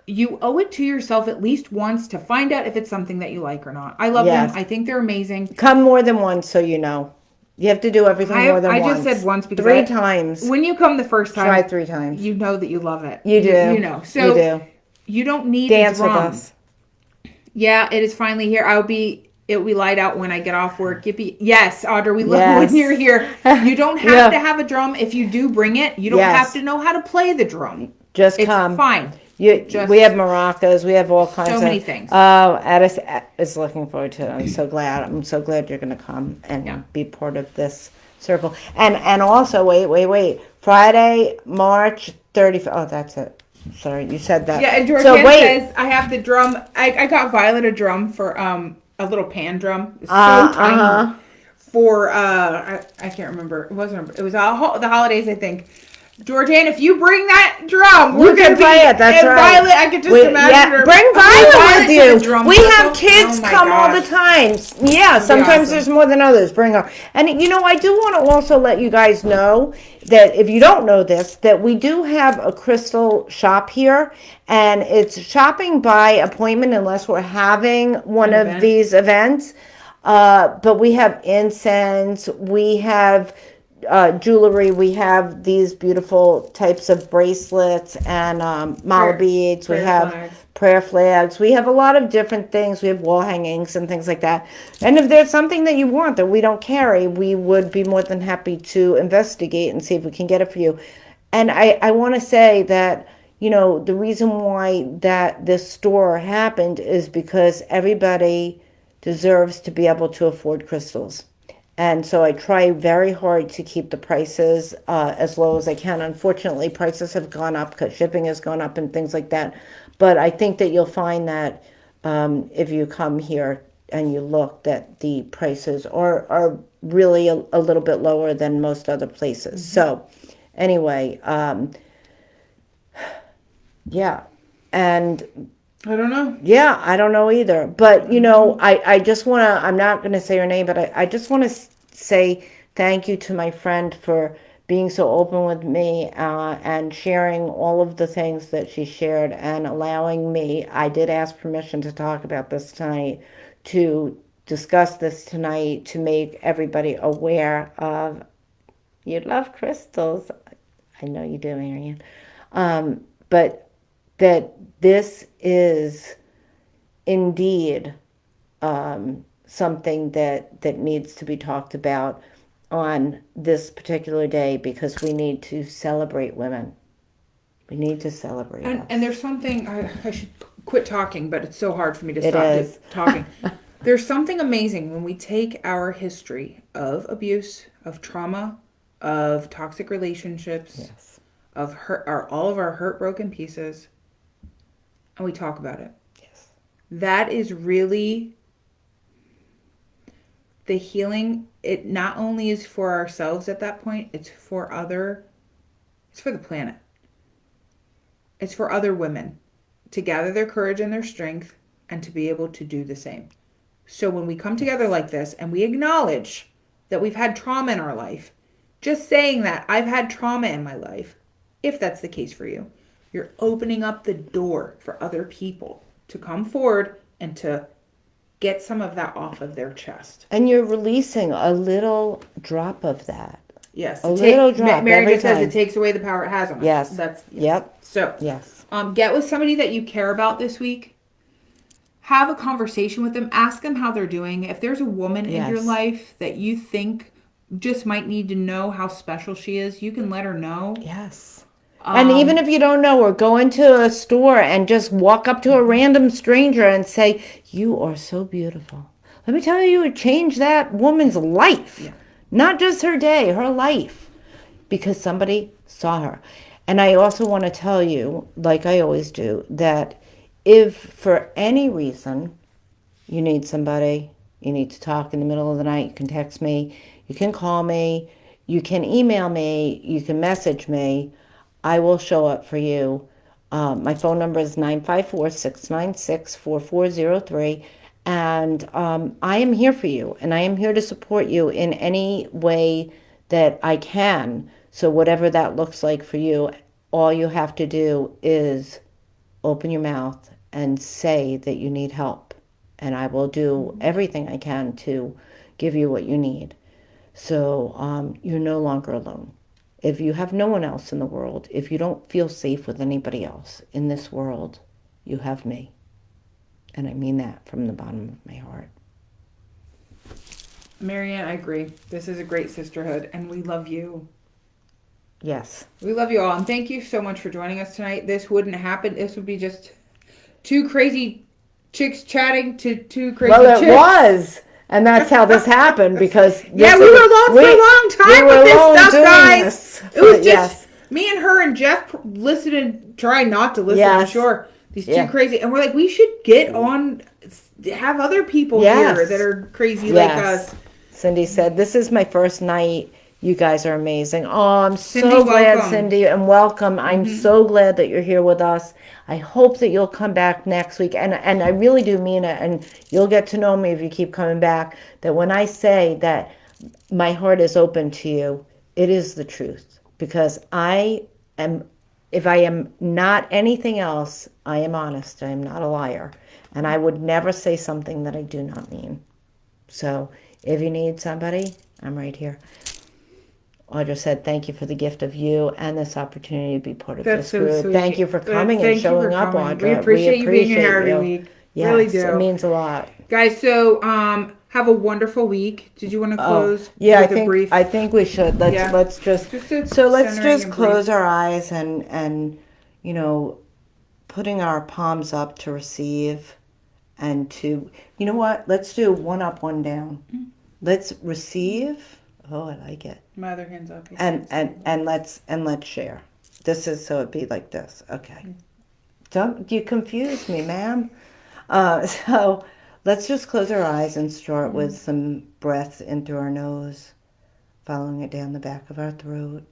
Speaker 2: you owe it to yourself at least once to find out if it's something that you like or not. I love
Speaker 1: Yes.
Speaker 2: them. I think they're amazing.
Speaker 1: Come more than once so you know. You have to do everything more than
Speaker 2: I
Speaker 1: once.
Speaker 2: just said once because
Speaker 1: 3 times.
Speaker 2: When you come the first time,
Speaker 1: Try 3 times.
Speaker 2: you know that you love it.
Speaker 1: You do.
Speaker 2: You know. So
Speaker 1: you do.
Speaker 2: you don't need
Speaker 1: Dance
Speaker 2: a
Speaker 1: with
Speaker 2: drum.
Speaker 1: us.
Speaker 2: Yeah, it is finally here. It will be light out when I get off work. Yippee. Yes, Audra, we love
Speaker 1: Yes.
Speaker 2: when you're here. You don't have
Speaker 1: Yeah.
Speaker 2: to have a drum. If you do bring it, you don't
Speaker 1: Yes.
Speaker 2: have to know how to play the drum.
Speaker 1: Just
Speaker 2: It's
Speaker 1: come.
Speaker 2: fine. Just
Speaker 1: we have maracas. We have all kinds of
Speaker 2: many things.
Speaker 1: Addis is looking forward to it. I'm so glad. I'm so glad you're going to come and
Speaker 2: Yeah.
Speaker 1: be part of this circle. And also, wait. Friday, March 30th. Oh, that's it. Sorry, you said that.
Speaker 2: Yeah, and Georgianne says I have the drum. I got Violet a drum for a little pan drum. It's so tiny. For I can't remember. It wasn't. It was the holidays, I think. Georgianne, if you bring that drum, we're gonna
Speaker 1: play it. That's
Speaker 2: and
Speaker 1: right.
Speaker 2: Violet, I could just imagine her.
Speaker 1: Bring Violet with
Speaker 2: to
Speaker 1: you.
Speaker 2: the drum
Speaker 1: We
Speaker 2: circle.
Speaker 1: have kids
Speaker 2: Oh my
Speaker 1: come all the
Speaker 2: gosh.
Speaker 1: time. Yeah, sometimes
Speaker 2: awesome.
Speaker 1: there's more than others. Bring her. And you know, I do want to also let you guys know that if you don't know this, that we do have a crystal shop here, and it's shopping by appointment unless we're having one
Speaker 2: An
Speaker 1: of
Speaker 2: event.
Speaker 1: these events. But we have incense. We have jewelry. We have these beautiful types of bracelets and mala beads. We
Speaker 2: prayer
Speaker 1: have
Speaker 2: flags.
Speaker 1: prayer flags. We have a lot of different things. We have wall hangings and things like that. And if there's something that you want that we don't carry, we would be more than happy to investigate and see if we can get it for you. And I want to say that, you know, the reason why that this store happened is because everybody deserves to be able to afford crystals. And so I try very hard to keep the prices as low as I can. Unfortunately, prices have gone up because shipping has gone up and things like that. But I think that you'll find that if you come here and you look, that the prices are really a little bit lower than most other places.
Speaker 2: Mm-hmm.
Speaker 1: So anyway, yeah. And
Speaker 2: I don't know.
Speaker 1: yeah, I don't know either. But, you know, I just want to, I'm not going to say her name, but I just want to say thank you to my friend for being so open with me and sharing all of the things that she shared and allowing me, I did ask permission to talk about this tonight, to discuss this tonight, to make everybody aware of, you love crystals. I know you do, Marianne. But that this is indeed something that needs to be talked about. on this particular day because we need to celebrate women. We need to celebrate us.
Speaker 2: And there's something, I should quit talking, but it's so hard for me to
Speaker 1: It
Speaker 2: stop
Speaker 1: is.
Speaker 2: talking. There's something amazing when we take our history of abuse, of trauma, of toxic relationships,
Speaker 1: Yes.
Speaker 2: of all of our hurt, broken pieces, and we talk about it.
Speaker 1: Yes.
Speaker 2: That is really the healing. It not only is for ourselves at that point, it's for the planet. It's for other women to gather their courage and their strength and to be able to do the same. So when we come together like this and we acknowledge that we've had trauma in our life, just saying that I've had trauma in my life, if that's the case for you, you're opening up the door for other people to come forward and to get some of that off of their chest.
Speaker 1: And you're releasing a little drop of that.
Speaker 2: Yes.
Speaker 1: A little drop
Speaker 2: Mary
Speaker 1: every
Speaker 2: just says
Speaker 1: time.
Speaker 2: it takes away the power it has on us.
Speaker 1: Yes.
Speaker 2: Yes.
Speaker 1: Yep.
Speaker 2: So,
Speaker 1: yes.
Speaker 2: Get with somebody that you care about this week. Have a conversation with them. Ask them how they're doing. If there's a woman in your life that you think just might need to know how special she is, you can let her know.
Speaker 1: Yes. And even if you don't know her, go into a store and just walk up to a random stranger and say, "You are so beautiful." Let me tell you, it changed that woman's life.
Speaker 2: Yeah.
Speaker 1: Not just her day, her life. Because somebody saw her. And I also want to tell you, like I always do, that if for any reason you need somebody, you need to talk in the middle of the night, you can text me, you can call me, you can email me, you can message me. I will show up for you. My phone number is 954-696-4403. And I am here for you. And I am here to support you in any way that I can. So whatever that looks like for you, all you have to do is open your mouth and say that you need help. And I will do everything I can to give you what you need. So you're no longer alone. If you have no one else in the world, if you don't feel safe with anybody else in this world, you have me. And I mean that from the bottom of my heart.
Speaker 2: Marianne, I agree. This is a great sisterhood, and we love you.
Speaker 1: Yes.
Speaker 2: We love you all, and thank you so much for joining us tonight. This wouldn't happen. This would be just two crazy chicks chatting to two crazy chicks.
Speaker 1: Well, it was. And that's how this happened because...
Speaker 2: we were alone for a long time with this stuff, guys. It was just me and her and Jeff listening, trying not to listen, I'm sure. These two crazy. And we're like, we should get on, have other people here that are crazy like us.
Speaker 1: Cindy said, this is my first night. You guys are amazing. Oh, I'm so glad, Cindy, and welcome. I'm so glad that you're here with us. I hope that you'll come back next week. And I really do mean it. And you'll get to know me if you keep coming back. That when I say that my heart is open to you, it is the truth. Because if I am not anything else, I am honest. I am not a liar. And I would never say something that I do not mean. So if you need somebody, I'm right here. Audra said, thank you for the gift of you and this opportunity to be part of this group.
Speaker 2: Sweet.
Speaker 1: Thank you for coming and showing up, Audra.
Speaker 2: We appreciate you being here every week.
Speaker 1: Yes,
Speaker 2: really do.
Speaker 1: It means a lot.
Speaker 2: Guys, so have a wonderful week. Did you want to close with a brief?
Speaker 1: I think we should. Let's just close our eyes and putting our palms up to receive and to, you know what? Let's do one up, one down. Mm-hmm. Let's receive. Oh, I like it.
Speaker 2: My other hand's up.
Speaker 1: And let's share. This is so it'd be like this. Okay. Don't you confuse me, ma'am. So let's just close our eyes and start with some breaths in through our nose, following it down the back of our throat,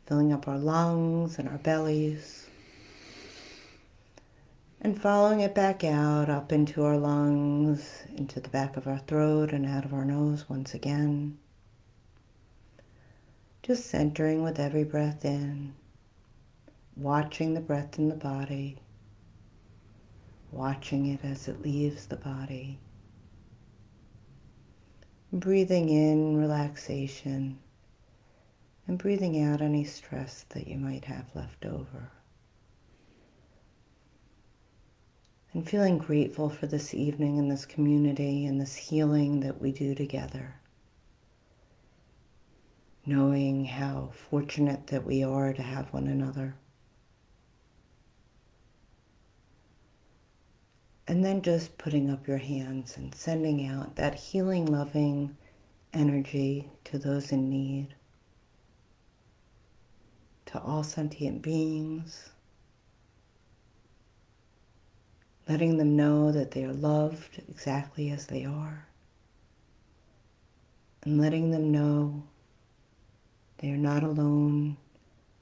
Speaker 1: filling up our lungs and our bellies, and following it back out, up into our lungs, into the back of our throat, and out of our nose once again. Just centering with every breath in, watching the breath in the body, watching it as it leaves the body. Breathing in relaxation and breathing out any stress that you might have left over. And feeling grateful for this evening and this community and this healing that we do together. knowing how fortunate that we are to have one another. And then just putting up your hands and sending out that healing, loving energy to those in need, to all sentient beings, letting them know that they are loved exactly as they are, and letting them know they are not alone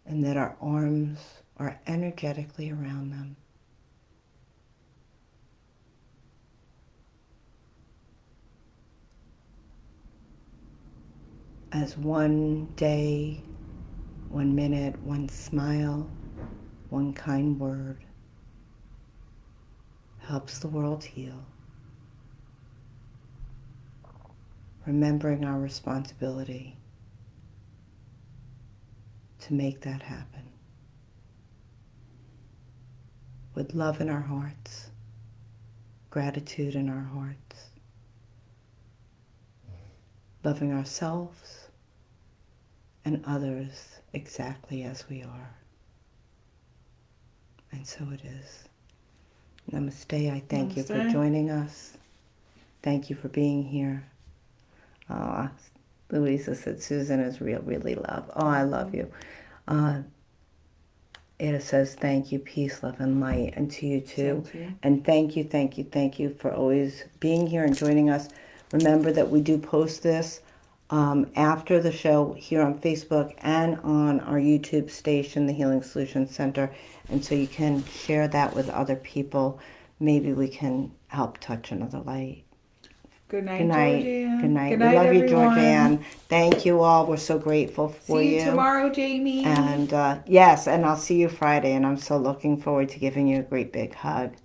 Speaker 1: and that our arms are energetically around them. As one day, 1 minute, one smile, one kind word helps the world heal. Remembering our responsibility to make that happen. With love in our hearts, gratitude in our hearts, loving ourselves and others exactly as we are. And so it is. Namaste. I thank you for joining us. Thank you for being here. Louisa said Susan is really love. Oh, I love you. Ada says thank you, peace, love, and light. And to you too. And thank you for always being here and joining us. Remember that we do post this after the show here on Facebook and on our YouTube station, the Healing Solutions Center. And so you can share that with other people. Maybe we can help touch another light.
Speaker 2: Good night, Georgianne.
Speaker 1: Good night.
Speaker 2: Good
Speaker 1: We
Speaker 2: night,
Speaker 1: love
Speaker 2: everyone.
Speaker 1: you, Georgianne. Thank you all. We're so grateful for you.
Speaker 2: See you tomorrow, Jamie.
Speaker 1: And yes, and I'll see you Friday. And I'm so looking forward to giving you a great big hug.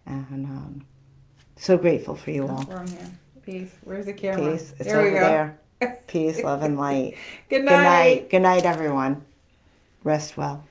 Speaker 1: And so grateful for you all.
Speaker 2: Wrong hand. Peace. Where's the camera?
Speaker 1: Peace. It's over there. Peace, love, and light.
Speaker 2: Good night.
Speaker 1: Good night, everyone. Rest well.